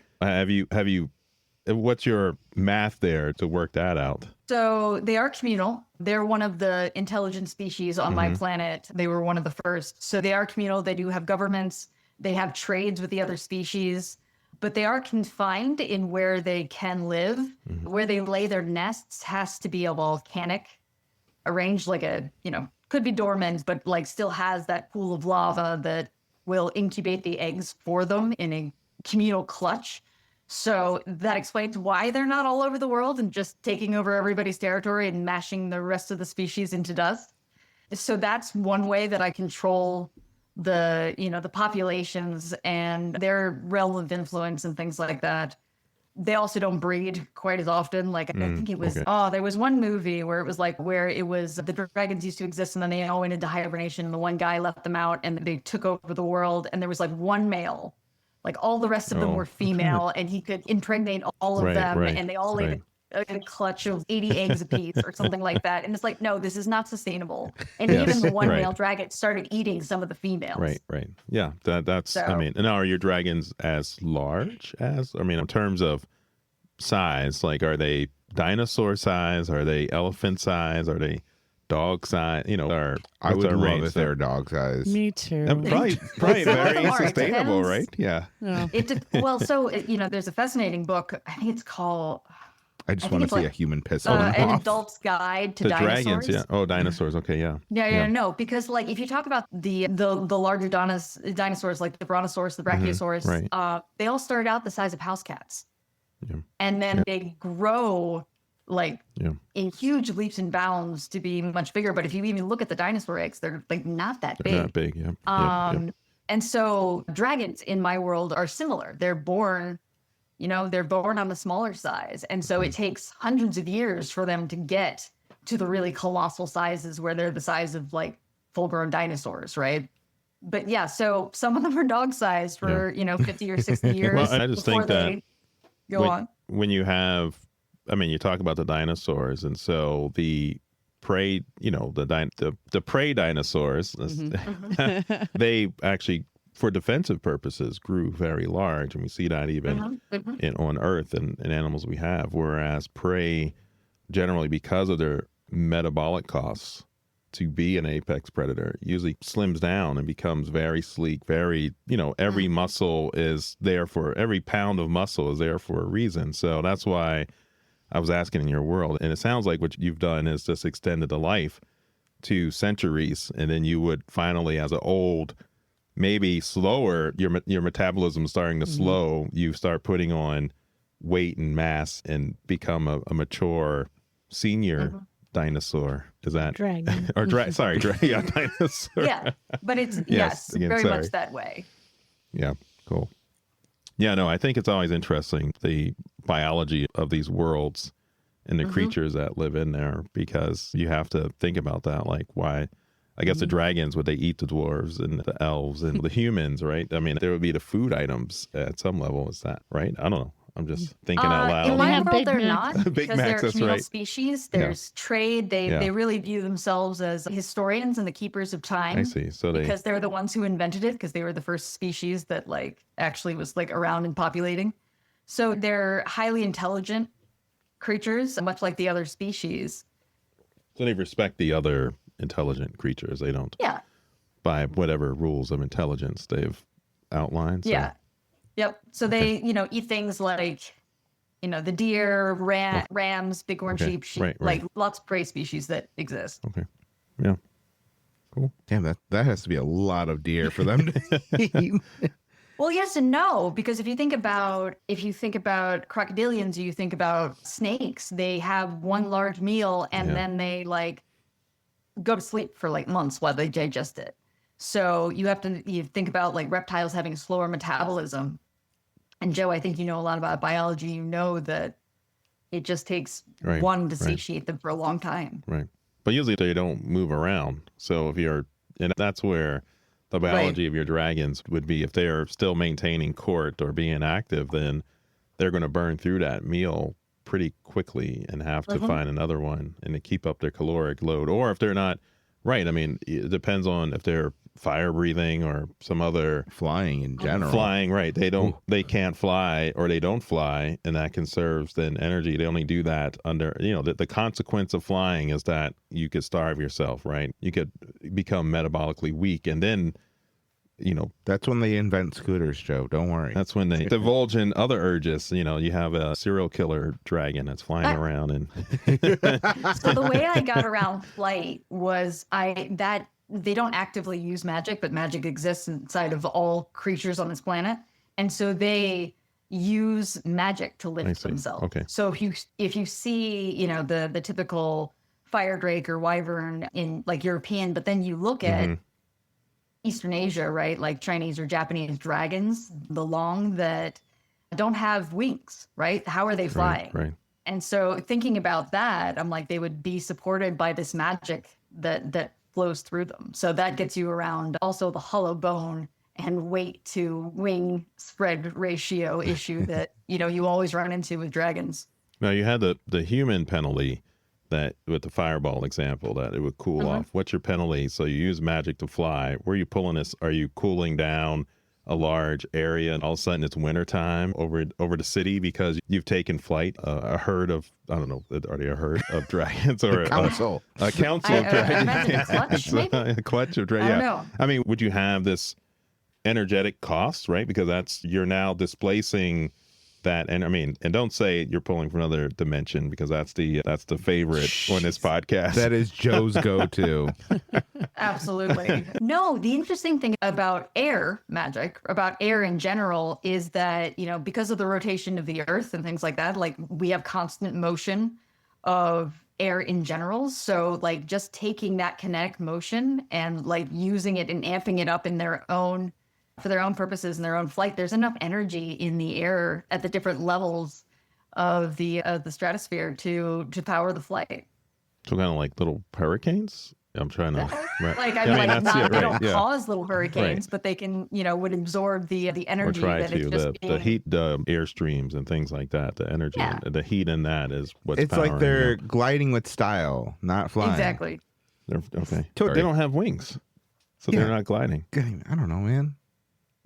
What's your math there to work that out? So they are communal. They're one of the intelligent species on my planet. They were one of the first. So they are communal. They do have governments. They have trades with the other species, but they are confined in where they can live. Where they lay their nests has to be a volcanic, arranged like could be dormant, but like still has that pool of lava that will incubate the eggs for them in a communal clutch. So that explains why they're not all over the world and just taking over everybody's territory and mashing the rest of the species into dust. So that's one way that I control the populations and their realm of influence and things like that. They also don't breed quite as often. Like I think it was, there was one movie where it was the dragons used to exist and then they all went into hibernation and the one guy left them out and they took over the world and there was like one male. Like all the rest of them were female, and he could impregnate all of them, and they all laid a clutch of 80 eggs apiece or something like that. And it's like, no, this is not sustainable. And even the one male dragon started eating some of the females. Right. Yeah, that's. So, I mean, now are your dragons as large as? I mean, in terms of size, like are they dinosaur size? Are they elephant size? Are they dog size? I would love if they're dog size. Me too. Probably very sustainable, right? Yeah. There's a fascinating book. I think it's called. I just want to see a human piss on An off. Adult's Guide to the Dinosaurs. Dragons, yeah. Oh, dinosaurs. Okay, yeah. No, because like if you talk about the larger dinosaurs like the brontosaurus, the brachiosaurus, they all started out the size of house cats, and then they grow in huge leaps and bounds to be much bigger. But if you even look at the dinosaur eggs, they're like not that big. Not big, yeah. And so dragons in my world are similar. They're born on the smaller size. And so it takes hundreds of years for them to get to the really colossal sizes where they're the size of like full grown dinosaurs, right? But yeah, so some of them are dog sized for, 50 or 60 years. Well, I just think that when you have, you talk about the dinosaurs, and so the prey, the prey dinosaurs, they actually, for defensive purposes, grew very large, and we see that even on Earth and animals we have. Whereas prey, generally, because of their metabolic costs, to be an apex predator usually slims down and becomes very sleek. Very, every muscle is there for every pound of muscle is there for a reason. So that's why I was asking in your world, and it sounds like what you've done is just extended the life to centuries, and then you would finally, as an old, maybe slower, your metabolism starting to slow, you start putting on weight and mass and become a mature senior dinosaur. Is that dragon? Or dinosaur. Yeah, but it's very much that way. Yeah, cool. Yeah, no, I think it's always interesting, the biology of these worlds and the creatures that live in there, because you have to think about that, like why, I guess the dragons, would they eat the dwarves and the elves and the humans, right? I mean, there would be the food items at some level, is that right? I don't know. I'm just thinking out loud. In my have world, Big they're Macs. not, Big because Macs, they're a that's communal right. species. There's trade. They really view themselves as historians and the keepers of time. I see. So because they're the ones who invented it, because they were the first species that actually was around and populating. So they're highly intelligent creatures, much like the other species. So they respect the other intelligent creatures. They don't. Yeah. By whatever rules of intelligence they've outlined. So. Yeah. Yep. So they, eat things like, the deer, rams, bighorn sheep, Right. like lots of prey species that exist. Okay. Yeah. Cool. Damn, that has to be a lot of deer for them to eat. Well, yes and no, because if you think about crocodilians, you think about snakes. They have one large meal and then they go to sleep for months while they digest it. So you think about reptiles having a slower metabolism. And Joe, I think you know a lot about biology. You know that it just takes one to satiate them for a long time. Right. But usually they don't move around. So and that's where the biology of your dragons would be. If they are still maintaining court or being active, then they're going to burn through that meal pretty quickly and have to find another one and to keep up their caloric load. Or if they're not, I mean, it depends on if they're fire breathing or some other flying in general. They can't fly or they don't fly, and that conserves then energy. They only do that under, the consequence of flying is that you could starve yourself, right? You could become metabolically weak, and then, that's when they invent scooters, Joe. Don't worry. That's when they divulge in other urges. You have a serial killer dragon that's flying around and. So the way I got around flight was they don't actively use magic, but magic exists inside of all creatures on this planet. And so they use magic to lift themselves. Okay. So if you see, the typical fire drake or wyvern in European, but then you look at Eastern Asia, right? Like Chinese or Japanese dragons, the long that don't have wings, right? How are they flying? Right. And so thinking about that, I'm like, they would be supported by this magic that flows through them. So that gets you around also the hollow bone and weight to wing spread ratio issue that, you always run into with dragons. Now you had the human penalty that with the fireball example that it would cool off. What's your penalty? So you use magic to fly. Where are you pulling this? Are you cooling down a large area and all of a sudden it's wintertime over the city because you've taken flight? A herd of, I don't know, are they a herd of dragons or a council of dragons? A clutch of dragons. I don't know. I mean, would you have this energetic cost, right? Because you're now displacing that, and I mean, and don't say you're pulling from another dimension because that's the favorite on this podcast. That is Joe's go-to. Absolutely. No, the interesting thing about air magic, about air in general, is that, because of the rotation of the earth and things like that, we have constant motion of air in general. So just taking that kinetic motion and using it and amping it up in for their own purposes and their own flight, there's enough energy in the air at the different levels of the stratosphere to power the flight. So kind of like little hurricanes. I'm trying to they don't cause little hurricanes, but they can would absorb the energy the heat, the airstreams and things like that. The energy, the heat in that is what's. It's like they're gliding with style, not flying. Exactly. Okay. They don't have wings, so they're not gliding. I don't know, man.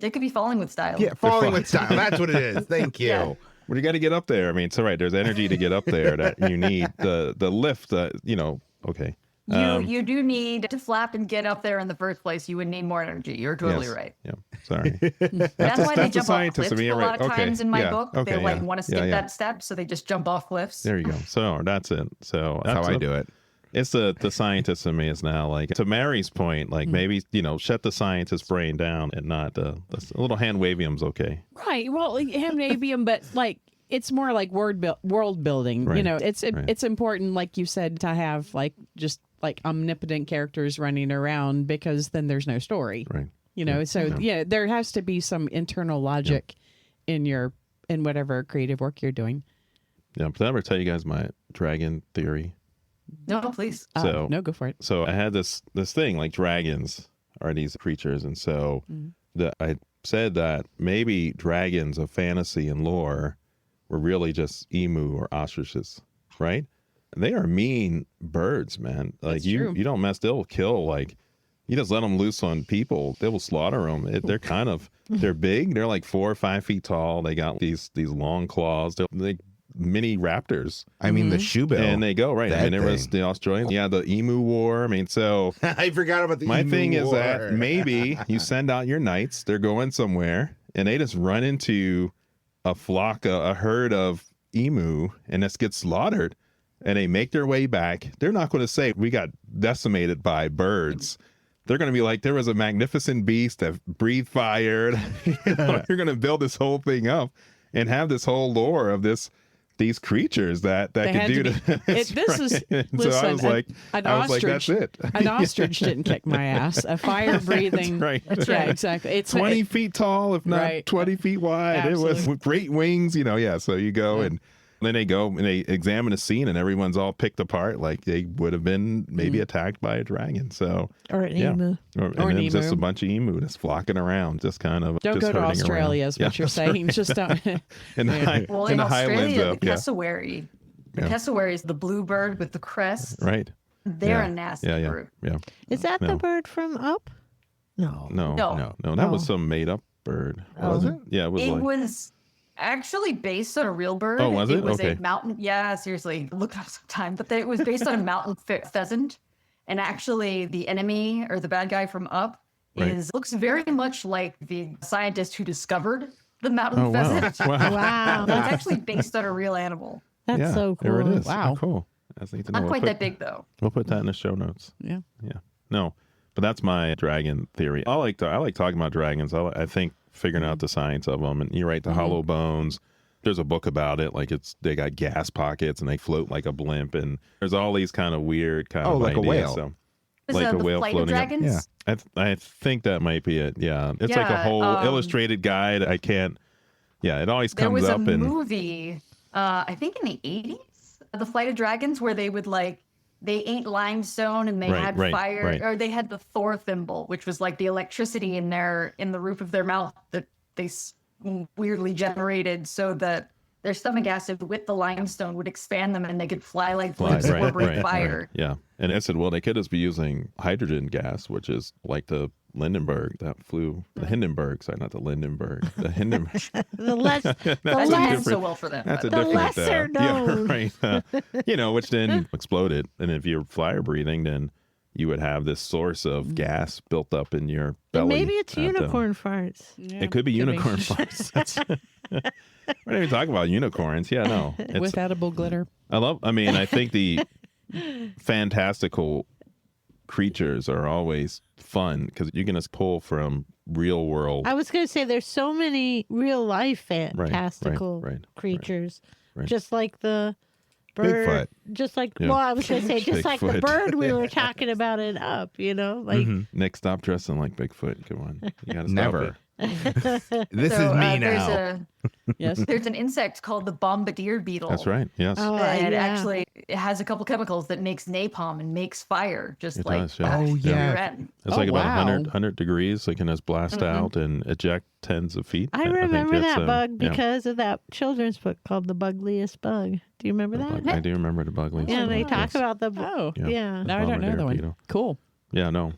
They could be falling with style. Yeah, falling with style. That's what it is. Thank you. Well, you got to get up there. I mean, it's all right. There's energy to get up there that you need. The lift, okay. You do need to flap and get up there in the first place. You would need more energy. You're totally right. Yeah, sorry. That's why they jump off cliffs a lot of times in my book. Okay, they want to skip that step, so they just jump off cliffs. There you go. So that's it. So that's how I do it. It's the scientist in me is now to Mary's point, maybe, shut the scientist's brain down and not a little hand wavium's okay. Right. Well, hand wavium, but it's more like world building. Right. It's important, like you said, to have just omnipotent characters running around because then there's no story. Right. So there has to be some internal logic in whatever creative work you're doing. Yeah. Did I ever tell you guys my dragon theory? No, please. No, go for it. So I had this thing dragons are these creatures, and so I said that maybe dragons of fantasy and lore were really just emu or ostriches, right? And they are mean birds, man. You don't mess, they'll kill. You just let them loose on people, they will slaughter them. They're they're big. They're 4 or 5 feet tall. They got these long claws. They're mini raptors. I mean, the shoebill. And they go, right. I mean, there was the Australian. Yeah, the emu war. I mean, so. I forgot about the emu war. My thing is that maybe you send out your knights, they're going somewhere, and they just run into a flock, a herd of emu, and this gets slaughtered, and they make their way back. They're not going to say we got decimated by birds. They're going to be like, there was a magnificent beast that breathed fire. You're going to build this whole thing up and have this whole lore of these creatures that could do this. Listen, so I was like, that's it. An ostrich didn't kick my ass. A fire breathing. That's right. Yeah, exactly. It's 20 feet tall, if not 20 feet wide. Absolutely. It was with great wings, So you go and then they go and they examine a scene, and everyone's all picked apart like they would have been maybe attacked by a dragon. So or an emu. And then just a bunch of emu just flocking around, just kind of don't just go to Australia around. is what you're saying. Right. Just don't. In Australia, highlands, the cassowary. The cassowary is the bluebird with the crest. Right. They're a nasty group. Yeah. Is that the bird from Up? No. That was some made up bird. Was it? Yeah, it was. It was actually based on a real bird. Oh, was it? It was Okay. a mountain. Yeah, seriously, look up some time. But it was based on a mountain pheasant, and actually, the enemy or the bad guy from Up looks very much like the scientist who discovered the mountain pheasant. Wow. That's actually based on a real animal. That's so cool. There it is. Wow. Oh, cool. That's neat to know. Not quite that big though. We'll put that in the show notes. Yeah. No, but that's my dragon theory. I like talking about dragons. I think figuring out the science of them, and you're right, the hollow bones. There's a book about it. Like they got gas pockets and they float like a blimp, and there's all these kind of weird kind of like ideas. a whale. So, Is like that a the whale Flight of floating up. Dragons? Yeah. I think that might be it. Yeah, it's like a whole illustrated guide. I can't. Yeah, it always There comes was up a and movie, I think in the 80s, The Flight of Dragons, where they would they ate limestone and they had fire, or they had the Thor thimble, which was like the electricity in the roof of their mouth that they weirdly generated so that their stomach acid with the limestone would expand them and they could fly like blimps or breathe fire. Yeah. And I said, well, they could just be using hydrogen gas, which is like the Lindenberg that flew, the Hindenburg, sorry, not the Lindenberg, the Hindenburg. That didn't end so well for them. That's a The different, lesser known. Yeah, right. Which then exploded. And if you're fire breathing, then you would have this source of gas built up in your belly. Maybe it's unicorn farts. Yeah, It could be unicorn farts. We're not even talking about unicorns. Yeah, no. with edible glitter. I think the fantastical creatures are always fun because you can just pull from real world. I was going to say there's so many real life fantastical right, creatures, right. just like the bird. Bigfoot. Just like, Yeah. well, I was going to say, just like the Bigfoot. bird we were talking about it Up, like. Nick, stop dressing like Bigfoot. Come on. You gotta stop Never. it. This is me there's now. Yes. There's an insect called the bombardier beetle. That's right. Yes. Oh, And yeah. actually, it has a couple chemicals that makes napalm and makes fire, just It like does, yeah. Oh, through yeah. your end. It's Oh, like about wow. 100 degrees. They can just blast out and eject tens of feet. I think remember it's, that bug yeah, because of that children's book called The Bugliest Bug. Do you remember the that? bug. I do remember the bug. Yeah, they Yes. talk about the. Oh. Yeah. No, I don't know Bombardier that one. beetle. Cool. Yeah, no.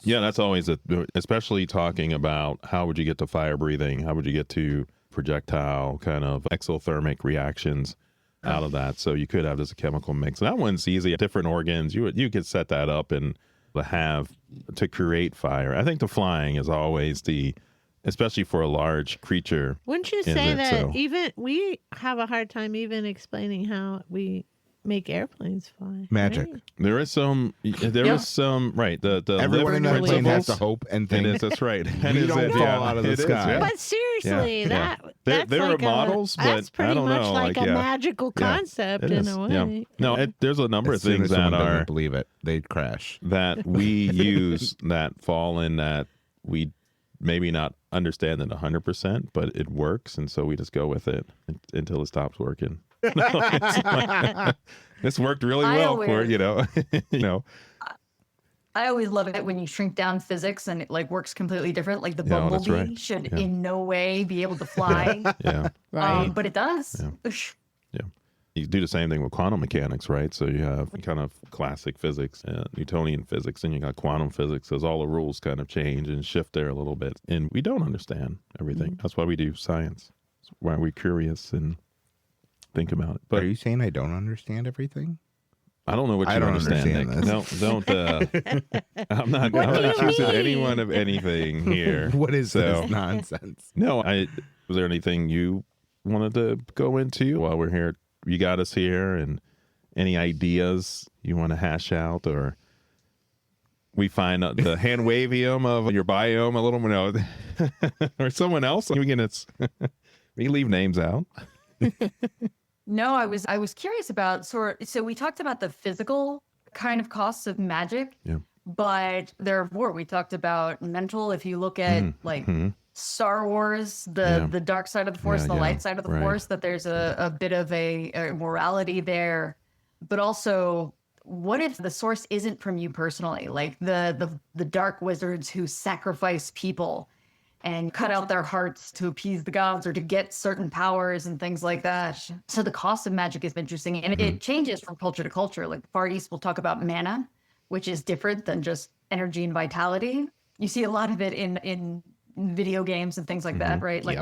Yeah, that's always especially talking about how would you get to fire breathing? How would you get to projectile kind of exothermic reactions out of that? So you could have this chemical mix. That one's easy. Different organs, you could set that up and have to create fire. I think the flying is always especially for a large creature. Wouldn't you Is say it that so? even we have a hard time even explaining how we make airplanes fly? Magic. right? There is some, right. The Everyone in that lift plane has principles- to hope and It think. is, that's right. That We is don't it, fall yeah. out of the It is, sky. yeah. But seriously, Yeah. that's There are like models, that's but pretty I don't much know, like a yeah. magical Yeah, concept it in is, a way. yeah. No, there's a number As of soon things as someone that doesn't are believe it, they'd crash. that we use that fall in that we maybe not understand it 100%, but it works, and so we just go with it until it stops working. This worked really well for I always love it when you shrink down physics and it like works completely different. Like the Yeah, that's bumblebee right. should Yeah. in no way be able to fly, Yeah. Right. but it does. Yeah. You do the same thing with quantum mechanics, right? So you have kind of classic physics, Newtonian physics, and you got quantum physics. As all the rules kind of change and shift there a little bit. And we don't understand everything. That's why we do science. That's why we're curious and think about it. But Are you saying I don't understand everything? I don't know what you I don't understand, Nick. this. Don't. I'm not What do you accusing mean? anyone of anything here. What is So, this nonsense? No, was there anything you wanted to go into while we're here? You got us here, and any ideas you want to hash out, or we find the hand wavium of your biome a little more, no, or someone else? We can leave names out. No, I was curious about so we talked about the physical kind of costs of magic, Yeah. but there are more. We talked about mental. If you look at like Star Wars, the dark side of the Force, the light side of the Force, that there's a bit of a morality there, but also, what if the source isn't from you personally? Like the dark wizards who sacrifice people and cut out their hearts to appease the gods or to get certain powers and things like that. So the cost of magic is interesting, and it changes from culture to culture. Like the Far East will talk about mana, which is different than just energy and vitality. You see a lot of it in video games and things like that, right? Like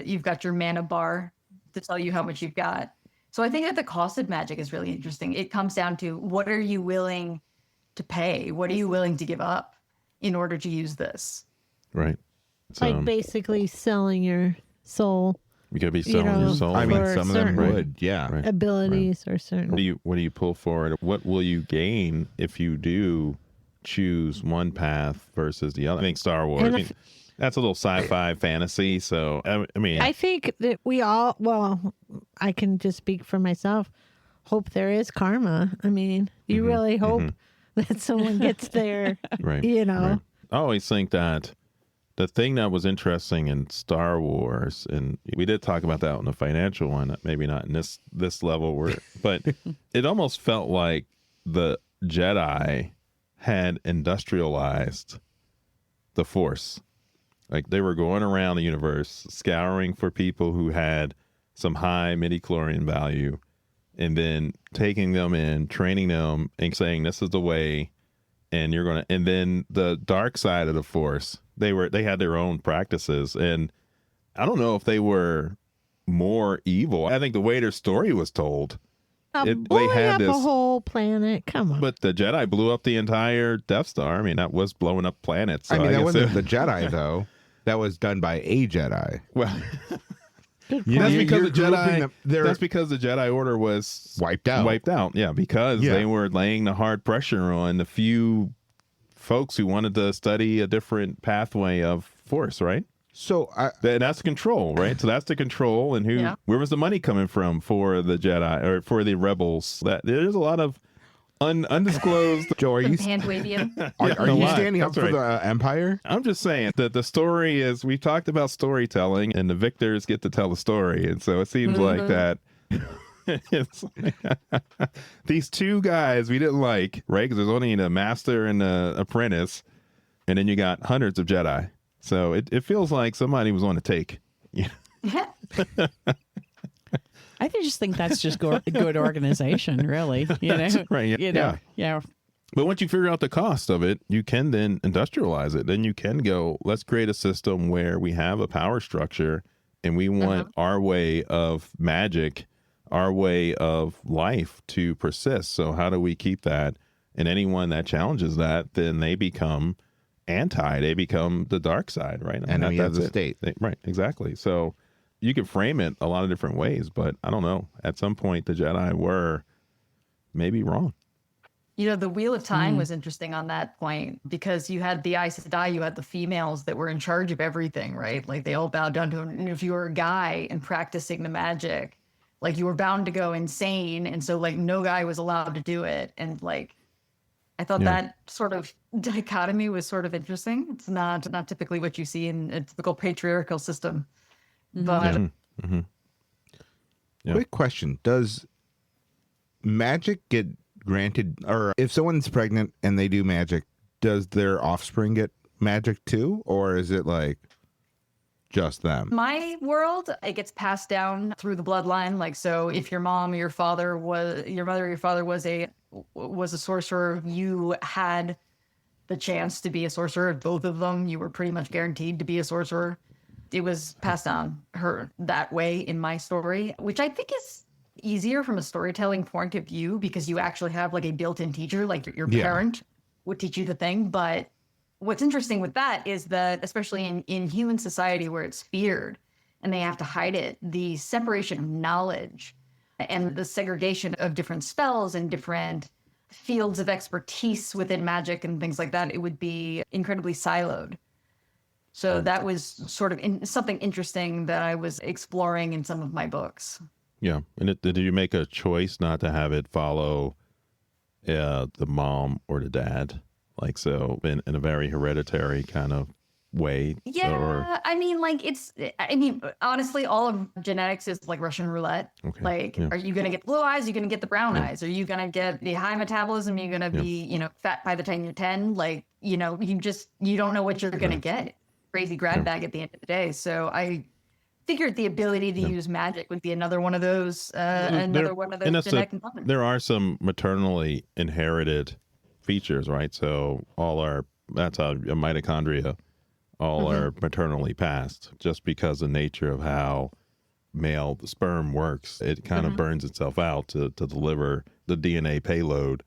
you've got your mana bar to tell you how much you've got. So I think that the cost of magic is really interesting. It comes down to, what are you willing to pay? What are you willing to give up in order to use this? Right. It's like basically selling your soul. You gotta be selling your soul. I mean, for some of them certain would, yeah. Right. abilities or certain. What do you pull forward? What will you gain if you do choose one path versus the other? I think Star Wars. And I mean, that's a little sci-fi fantasy. So I mean, I think that we all, well, I can just speak for myself, hope there is karma. I mean, you really hope that someone gets there, right. you know. Right. I always think that the thing that was interesting in Star Wars, and we did talk about that on the financial one, maybe not in this level, but it almost felt like the Jedi had industrialized the Force. Like they were going around the universe, scouring for people who had some high midi-chlorian value, and then taking them in, training them, and saying, this is the way, and you're going to, and then the dark side of the Force, they had their own practices, and I don't know if they were more evil. I think the way their story was told, Blowing up a whole planet. Come on. but the Jedi blew up the entire Death Star. I mean, that was blowing up planets. So I mean, that guess wasn't the Jedi, though. That was done by a Jedi. well, Good You know, that's point. because you're the grouping Jedi. them- they're That's because the Jedi Order was wiped out. Wiped out, yeah, because Yeah. they were laying the hard pressure on the few folks who wanted to study a different pathway of Force, right? So And that's control, right? So that's the control, and where was the money coming from for the Jedi or for the rebels? That there's a lot of undisclosed. Joe, are you Hand wavium. are a you lot. standing up That's for right. the Empire? I'm just saying that the story is, we talked about storytelling, and the victors get to tell the story, and so it seems like that. It's these two guys we didn't like, right? Because there's only a master and an apprentice, and then you got hundreds of Jedi. So it feels like somebody was on a take. Yeah. I just think that's just good organization, really. You know, right? You know, yeah. But once you figure out the cost of it, you can then industrialize it. Then you can go, let's create a system where we have a power structure, and we want our way of magic, our way of life to persist. So how do we keep that? And anyone that challenges that, then they become they become the dark side, right? I mean, Enemy of that's the it. state. Right, exactly. So you can frame it a lot of different ways, but I don't know. At some point, the Jedi were maybe wrong. You know, the Wheel of Time was interesting on that point, because you had the Aes Sedai, you had the females that were in charge of everything, right? Like they all bowed down to him. And if you were a guy and practicing the magic, like you were bound to go insane. And so like no guy was allowed to do it. And like, I thought that sort of dichotomy was sort of interesting. It's not typically what you see in a typical patriarchal system. But Yeah. Quick question. Does magic get granted, or if someone's pregnant and they do magic, does their offspring get magic too? Or is it like just them? my world, it gets passed down through the bloodline. Like, so if your mom or your father was, your mother or your father was a sorcerer, you had the chance to be a sorcerer. Both of them, you were pretty much guaranteed to be a sorcerer. It was passed down that way in my story, which I think is easier from a storytelling point of view because you actually have like a built-in teacher, like your Yeah. parent would teach you the thing. But what's interesting with that is that, especially in human society where it's feared and they have to hide it, the separation of knowledge and the segregation of different spells and different fields of expertise within magic and things like that, it would be incredibly siloed. So that was sort of something interesting that I was exploring in some of my books. Yeah. And did you make a choice not to have it follow the mom or the dad? Like, so in a very hereditary kind of way? Yeah. Or... I mean, honestly, all of genetics is like Russian roulette. Okay. Like, Yeah. are you going to get blue eyes? Are you going to get the brown Yeah. eyes? Are you going to get the high metabolism? Are you going to be, fat by the time you're 10? Like, you don't know what you're going to get. Crazy grab bag at the end of the day. So I figured the ability to use magic would be another one of those genetic components. There are some maternally inherited features, right? So that's how mitochondria all are maternally passed, just because the nature of how male sperm works. It kind of burns itself out to deliver the DNA payload,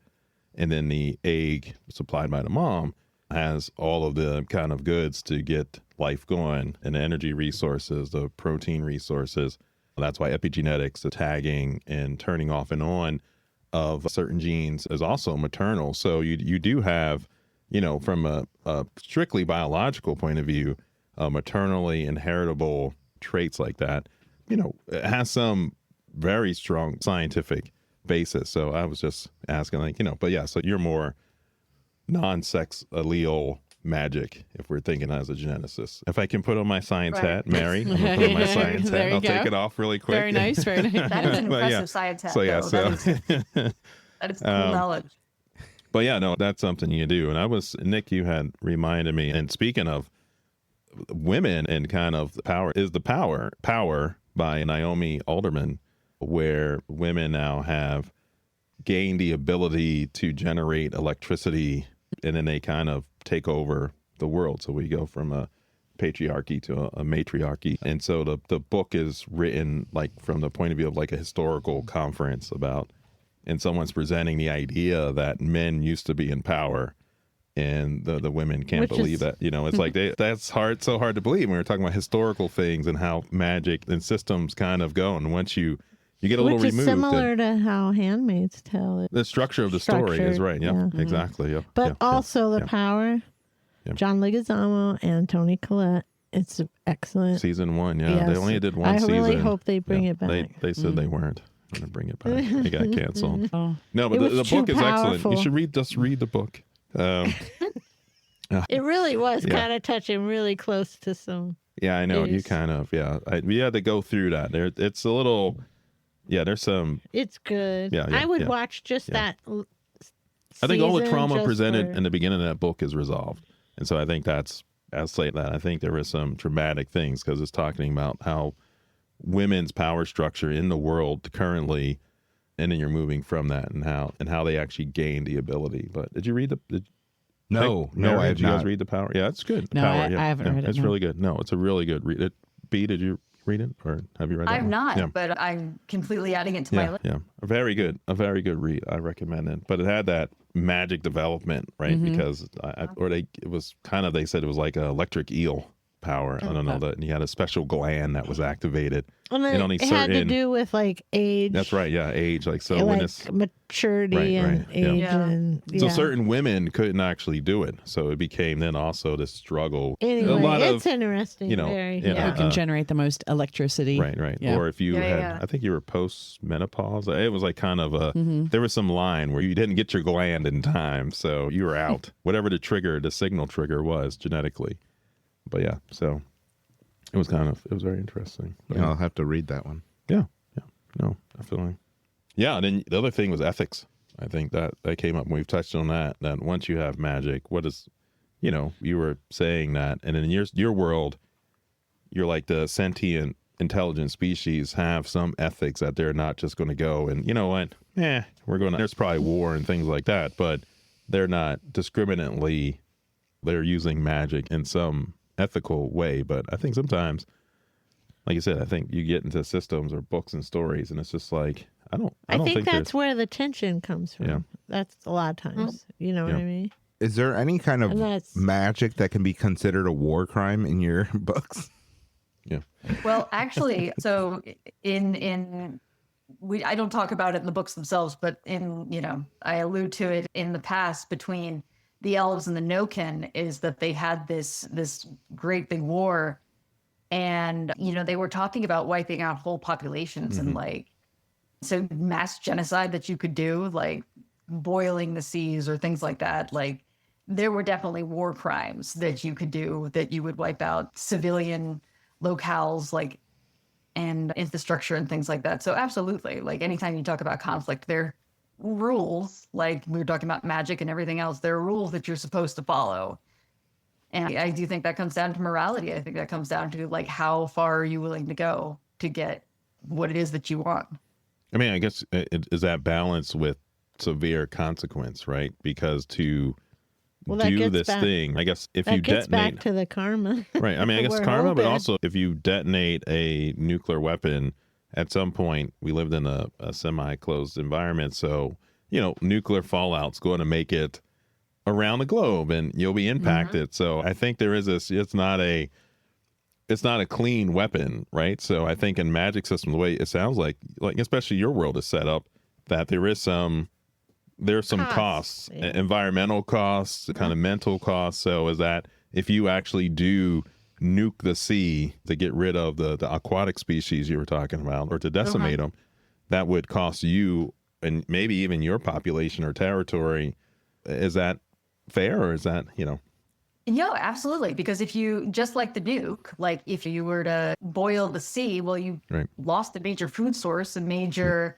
and then the egg supplied by the mom has all of the kind of goods to get life going, and the energy resources, the protein resources. That's why epigenetics, the tagging and turning off and on of certain genes is also maternal. So you do have, from a strictly biological point of view, maternally inheritable traits like that, it has some very strong scientific basis. So I was just asking, but yeah, so you're more non-sex allele magic, if we're thinking as a geneticist. If I can put on my science hat, Mary, I'm gonna put on my science hat. I'll take it off really quick. Very nice, very nice. That is an impressive science hat. That is cool knowledge. But yeah, no, that's something you do. And Nick, you had reminded me, and speaking of women and kind of Power by Naomi Alderman, where women now have gained the ability to generate electricity, and then they kind of take over the world. So we go from a patriarchy to a matriarchy. And so the book is written like from the point of view of like a historical conference and someone's presenting the idea that men used to be in power, and the women can't believe that. It's like that's so hard to believe when we're talking about historical things and how magic and systems kind of go. And once you get a little removed. Which is similar to how Handmaid's Tale is. The structure of the story is right. Yeah, exactly. Yep. But also the Power, John Leguizamo and Toni Collette. It's excellent. Season 1, Yes. They only did one season. I really hope they bring it back. They said they weren't going to bring it back. They got canceled. Oh. No, but the book is excellent. You should just read the book. It really was kind of touching really close to some. Yeah, I know. It You is. kind of, we had to go through that. It's a little, there's some. It's good. Yeah, I would watch just that. I think all the season trauma just presented for- in the beginning of that book is resolved. And so I think I'll say that. I think there were some traumatic things because it's talking about how women's power structure in the world currently, and then you're moving from that and how they actually gained the ability. But did you read No, Mary, I did have you guys not. read The Power? Yeah, it's good. No, Power, I haven't read it, It's no. really good. No, it's a really good read. Did you read it, or have you read it? I have not, Yeah. but I'm completely adding it to my list. Yeah, a very good read. I recommend it. But it had that magic development, right? Because they said it was like an electric eel power. I don't know that. And he had a special gland that was activated. And then only it had to do with like age. That's right. Yeah, age. Like so, like when it's maturity and right, yeah. age, Yeah. and so certain women couldn't actually do it. So it became then also this struggle. Anyway, a lot it's of interesting. Very, Who can generate the most electricity. Right. Yeah. Or if you had, Yeah. I think you were post-menopause. It was like kind of there was some line where you didn't get your gland in time, so you were out. Whatever the signal trigger was genetically. But yeah, so it was very interesting. Yeah, I'll have to read that one. Yeah. No, definitely. Yeah, and then the other thing was ethics. I think that came up, and we've touched on that once you have magic, what is, you were saying that, and in your world, you're like the sentient, intelligent species have some ethics that they're not just going to go and, you know what, there's probably war and things like that, but they're not discriminately, they're using magic in some ethical way. But I think sometimes, like you said, I think you get into systems or books and stories, and it's just like, I don't think that's there's- where the tension comes from. Yeah. That's a lot of times. You know what I mean? Is there any kind And of that's- magic that can be considered a war crime in your books? Yeah. Well, actually, so I don't talk about it in the books themselves, but I allude to it in the past between the elves and the Noken, is that they had this great big war, and they were talking about wiping out whole populations and so mass genocide that you could do, like boiling the seas or things like that. Like there were definitely war crimes that you could do, that you would wipe out civilian locales, like, and infrastructure and things like that. So absolutely, like anytime you talk about conflict, there are rules, like we were talking about magic and everything else, there are rules that you're supposed to follow. And I do think that comes down to morality. I think that comes down to like, how far are you willing to go to get what it is that you want? I mean, I guess is that balance with severe consequence, right? Because to that do gets this back- thing, I guess if That you gets detonate, back to the karma. right? I mean, I guess We're karma, but hoping. also if you detonate a nuclear weapon, at some point we lived in a semi-closed environment, so nuclear fallout's going to make it around the globe, and you'll be impacted. So I think there is this. It's not a clean weapon, right? So I think in magic system, the way it sounds like especially your world is set up, that there's some costs, yeah. environmental costs, kind of mental costs. So is that if you actually do nuke the sea to get rid of the aquatic species you were talking about, or to decimate them, that would cost you and maybe even your population or territory. Is that fair, or is that Yeah, absolutely. Because if you, just like the nuke, like if you were to boil the sea, well, you lost a major food source, a major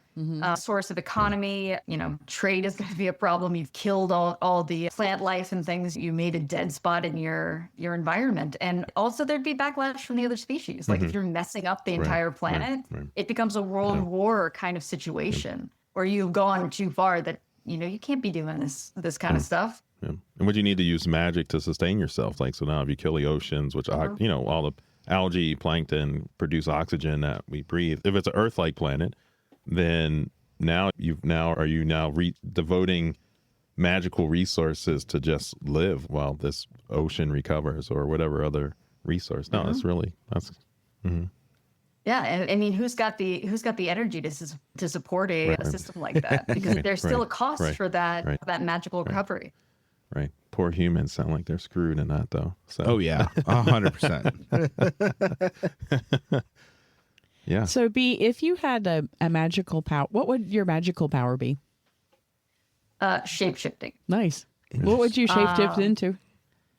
source of economy. Trade is going to be a problem. You've killed all the plant life and things. You made a dead spot in your environment. And also there'd be backlash from the other species. Like if you're messing up the entire planet, it becomes a world war kind of situation where you've gone too far that, you can't be doing this kind of stuff. Yeah. And would you need to use magic to sustain yourself? Like, so now if you kill the oceans, which, all the algae, plankton produce oxygen that we breathe. If it's an Earth-like planet, then are you devoting magical resources to just live while this ocean recovers or whatever other resource? No, Yeah, and I mean, who's got the energy to support a system like that? Because there's still a cost for that magical recovery. Right. Poor humans sound like they're screwed in that, though. So. Oh yeah, 100%. Yeah. So, B, if you had a magical power, what would your magical power be? Shape-shifting. Nice. What would you shapeshift into?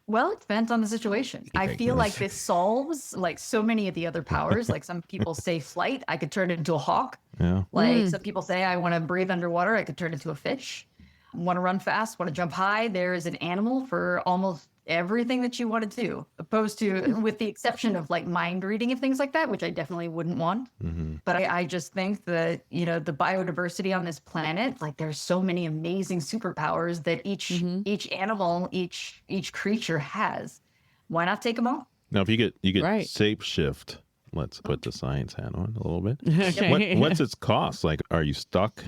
Well, it depends on the situation. I feel like this solves like so many of the other powers. Like some people say flight, I could turn it into a hawk. Yeah. Like some people say I want to breathe underwater, I could turn it into a fish. Want to run fast, want to jump high. There is an animal for almost everything that you want to do, opposed to, with the exception of like mind reading and things like that, which I definitely wouldn't want. But I just think that, the biodiversity on this planet, like there's so many amazing superpowers that each animal, each creature has. Why not take them all? Now, if you could shape shift, let's put the science hat on a little bit. Okay. What's its cost? Like, are you stuck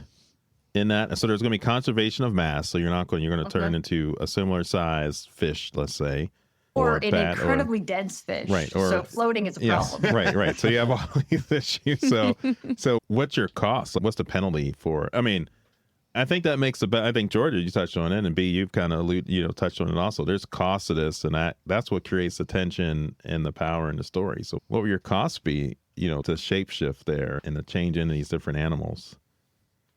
in that? So there's going to be conservation of mass. So you're going to turn into a similar size fish, let's say, or an incredibly dense fish. Right. Or, so floating is a problem. Right. So you have all these issues. So what's your cost? What's the penalty for? I mean, I think that makes I think Georgia, you touched on it, and B, you've kind of touched on it also. There's cost to this, and that's what creates the tension and the power in the story. So what would your costs be, to shapeshift there and to change into these different animals?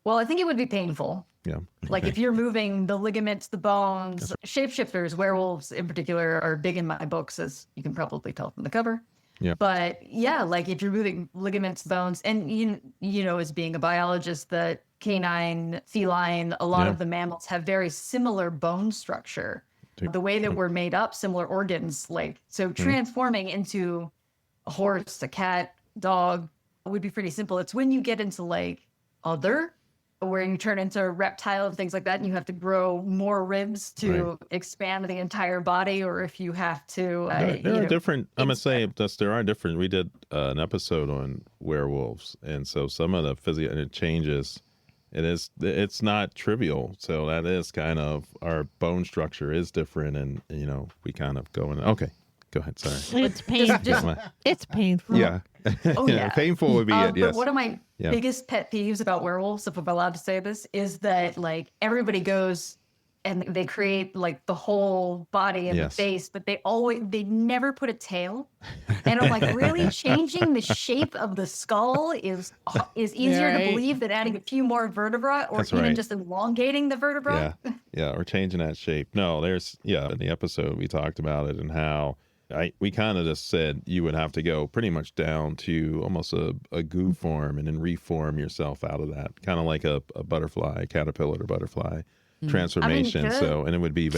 Well, I think it would be painful. Yeah. Like if you're moving the ligaments, the bones, shapeshifters, werewolves in particular are big in my books, as you can probably tell from the cover. Yeah. But yeah, like if you're moving ligaments, bones, and as being a biologist, that canine, feline, a lot of the mammals have very similar bone structure. The way that we're made up, similar organs, so transforming into a horse, a cat, dog would be pretty simple. It's when you get into other where you turn into a reptile and things like that, and you have to grow more ribs to expand the entire body, or if you have to. There are different. I'm gonna say there are different. We did an episode on werewolves, and so some of the physio and it changes. It's not trivial. So that is kind of our bone structure is different, and we kind of go in. Okay, go ahead. Sorry. It's painful. It's painful. Yeah. Oh yeah, painful would be it. Yes. But one of my biggest pet peeves about werewolves, if I'm allowed to say this, is that like everybody goes and they create like the whole body and the face, but they never put a tail. And I'm like, really changing the shape of the skull is easier to believe than adding a few more vertebrae or even just elongating the vertebrae. Yeah, or changing that shape. No, there's in the episode we talked about it and how we kind of just said you would have to go pretty much down to almost a goo form and then reform yourself out of that, kind of like a butterfly, caterpillar butterfly transformation. And it would be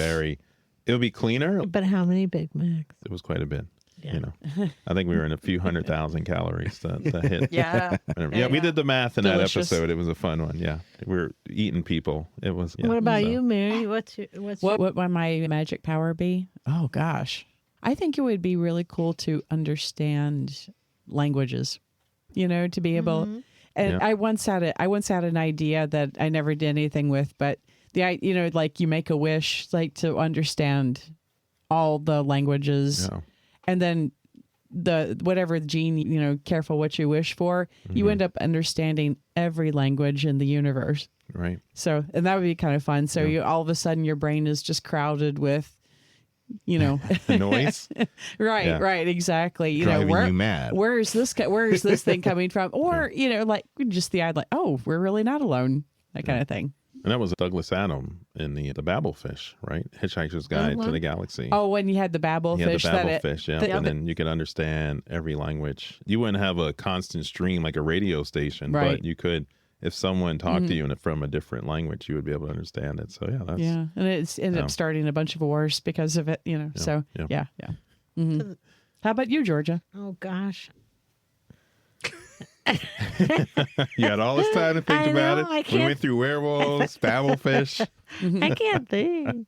cleaner. But how many Big Macs? It was quite a bit. I think we were in a few 100,000 calories to hit. We did the math in Delicious. that episode. It was a fun one. Yeah, we were eating people. It was. What about you, Mary? What would my magic power be? Oh gosh, I think it would be really cool to understand languages. To be able. And I once had an idea that I never did anything with, but like you make a wish, like to understand all the languages, and then whatever gene, careful what you wish for, you end up understanding every language in the universe. Right. So, and that would be kind of fun. So you all of a sudden your brain is just crowded with, noise. Right, exactly. Driving you mad. Where is this thing coming from? Or like just the idea, like, oh, we're really not alone. That kind of thing. And that was Douglas Adams in the Babelfish, right? Hitchhiker's Guide to the Galaxy. Oh, when you had the Babelfish. And then you could understand every language. You wouldn't have a constant stream like a radio station, but you could, if someone talked to you from a different language, you would be able to understand it. So and it's ended up starting a bunch of wars because of it. So Mm-hmm. How about you, Georgia? Oh gosh. You had all this time to think about it. We went through werewolves, Babelfish. I can't think.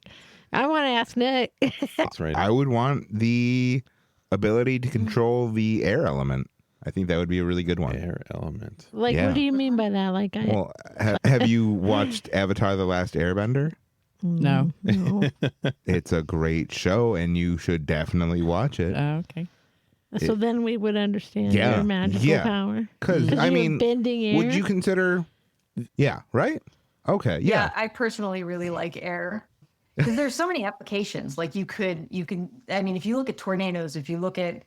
I want to ask Nick. That's right. I would want the ability to control the air element. I think that would be a really good one. Air element. Like, what do you mean by that? Like, well, have you watched Avatar: The Last Airbender? No. It's a great show, and you should definitely watch it. Okay. So then we would understand your magical power. Because, I mean, bending air. would you consider... Yeah, right? Okay, yeah. I personally really like air. Because there's so many applications. Like you can, I mean, if you look at tornadoes, if you look at,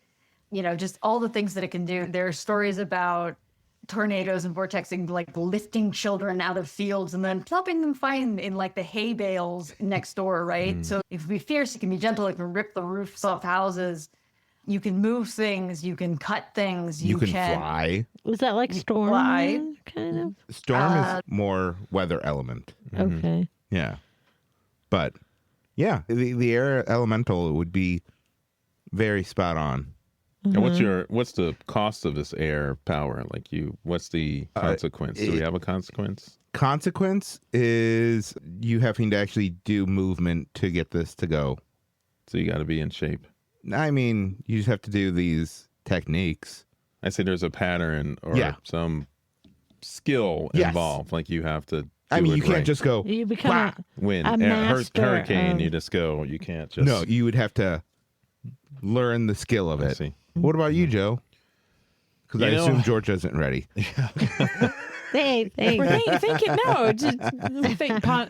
just all the things that it can do, there are stories about tornadoes and vortexing, like lifting children out of fields and then plopping them fine in like the hay bales next door, right? So it can be fierce, it can be gentle, it can rip the roofs off houses. You can move things, you can cut things, you can fly. Was that like storm? Fly. Kind of? Storm is more weather element. Okay. Yeah. But the air elemental would be very spot on. And what's the cost of this air power? Like what's the consequence? Do we have a consequence? Consequence is you having to actually do movement to get this to go. So you got to be in shape. I mean, you just have to do these techniques. I say there's a pattern or some skill involved. Like you have to. You can't just go. You become hurricane. You just go. You can't just. No, you would have to learn the skill of it. See. What about you, Joe? Because I assume Georgia isn't ready. Thank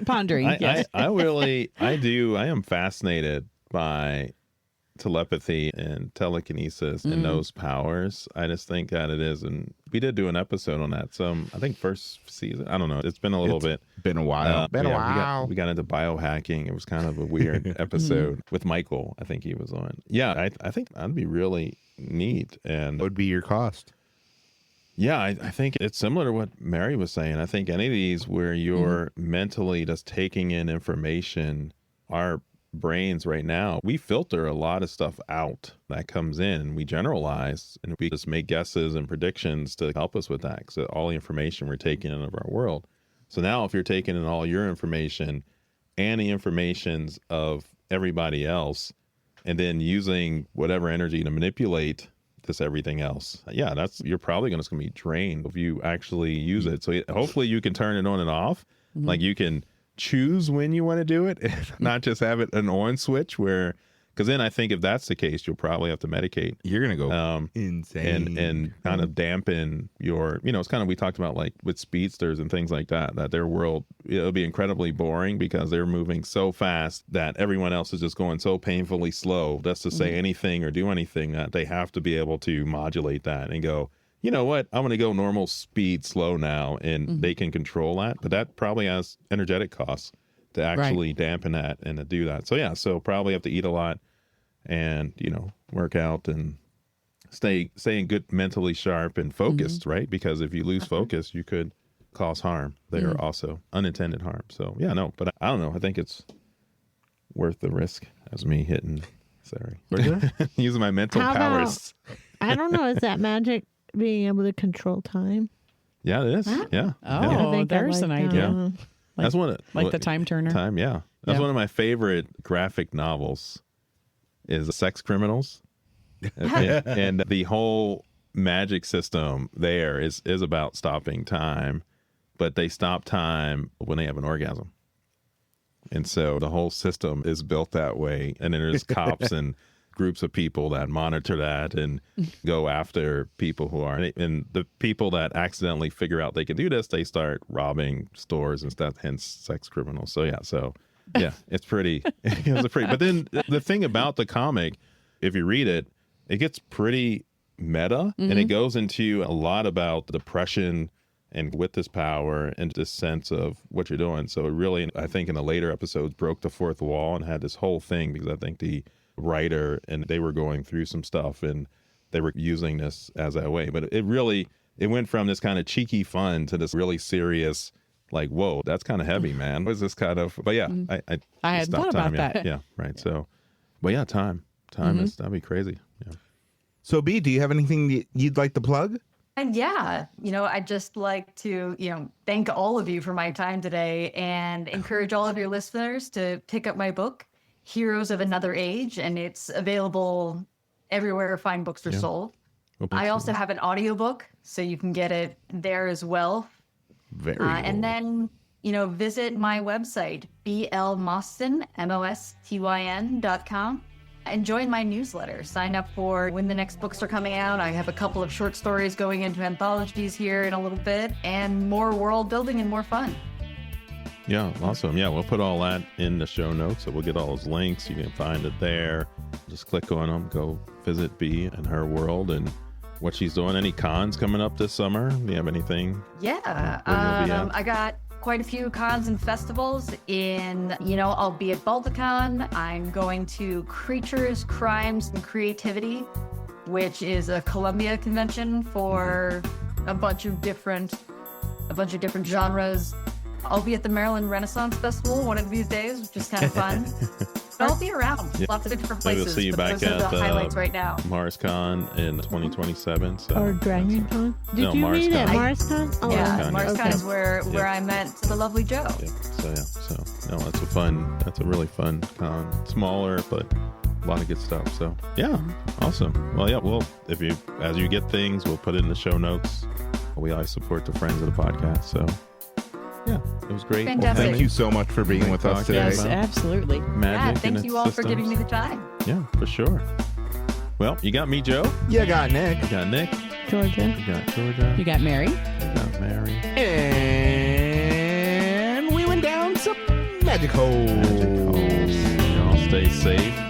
pondering. Yes. I am fascinated by telepathy and telekinesis and those powers. I just think that it is, and we did do an episode on that. I think first season. I don't know. It's been a little bit. Been a while. We got into biohacking. It was kind of a weird episode with Michael. I think he was on. Yeah, I think that'd be really neat. And what would be your cost? Yeah, I think it's similar to what Mary was saying. I think any of these where you're mentally just taking in information, our brains right now, we filter a lot of stuff out that comes in and we generalize and we just make guesses and predictions to help us with that. So all the information we're taking in of our world. So now if you're taking in all your information and the informations of everybody else, and then using whatever energy to manipulate this everything else, you're probably going to be drained if you actually use it. So hopefully you can turn it on and off. Like you can choose when you want to do it, and not just have it an on switch where, because then I think if that's the case, you'll probably have to medicate. You're going to go insane. And kind of dampen your, it's kind of, we talked about like with speedsters and things like that their world, it'll be incredibly boring because they're moving so fast that everyone else is just going so painfully slow just to say anything or do anything, that they have to be able to modulate that and go, you know what, I'm going to go normal speed slow now, and they can control that. But that probably has energetic costs to actually dampen that and to do that. So probably have to eat a lot and, work out and stay good, mentally sharp and focused, right? Because if you lose focus, you could cause harm. They are also unintended harm. So but I don't know. I think it's worth the risk as me using my mental powers. I don't know. Is that magic? Being able to control time. Yeah, it is. Huh? Yeah. Oh, there's an idea. Yeah. That's one of the time turner. That's one of my favorite graphic novels is Sex Criminals. and the whole magic system there is about stopping time, but they stop time when they have an orgasm. And so the whole system is built that way. And then there's cops and groups of people that monitor that and go after people who are, and the people that accidentally figure out they can do this, they start robbing stores and stuff, hence Sex Criminals. So it's pretty, but then the thing about the comic, if you read it, it gets pretty meta and it goes into a lot about depression and with this power and this sense of what you're doing. So it really, I think in the later episodes, broke the fourth wall and had this whole thing, because I think the writer and they were going through some stuff and they were using this as that way. But it went from this kind of cheeky fun to this really serious, like, whoa, that's kind of heavy, man. Was this kind of, but I had thought about that. Yeah. Right. So, but time is, that'd be crazy. Yeah. So B, do you have anything that you'd like to plug? And I'd just like to, thank all of you for my time today and encourage all of your listeners to pick up my book, Heroes of Another Age, and it's available everywhere fine books are sold. I also have an audiobook, so you can get it there as well. Very cool. And then, visit my website, blmostyn, MOSTYN.com, and join my newsletter. Sign up for when the next books are coming out. I have a couple of short stories going into anthologies here in a little bit, and more world building and more fun. Yeah, awesome. Yeah, we'll put all that in the show notes, so we'll get all those links. You can find it there. Just click on them. Go visit B and her world and what she's doing. Any cons coming up this summer? Do you have anything? Yeah, I got quite a few cons and festivals I'll be at Balticon. I'm going to Creatures, Crimes, and Creativity, which is a Columbia convention for a bunch of different genres. I'll be at the Maryland Renaissance Festival one of these days, which is kind of fun. But I'll be around lots of different places. We'll see you back those are at the highlights right now. MarsCon in 2027. So or DragonCon. Did you meet at MarsCon? Oh, yeah, MarsCon is where I met the lovely Joe. Yeah. So that's a really fun con. Smaller, but a lot of good stuff. So awesome. Well, as you get things, we'll put it in the show notes. We always support the friends of the podcast. So. Yeah, it was great. Fantastic. Well, thank you so much for being with us today. Yes, absolutely. Magic thank you all systems. for giving me the time. Yeah, for sure. Well, you got me, Joe. You got Nick. You got Nick. Georgia. You got Georgia. You got Mary. You got Mary. And we went down some magic holes. Y'all stay safe.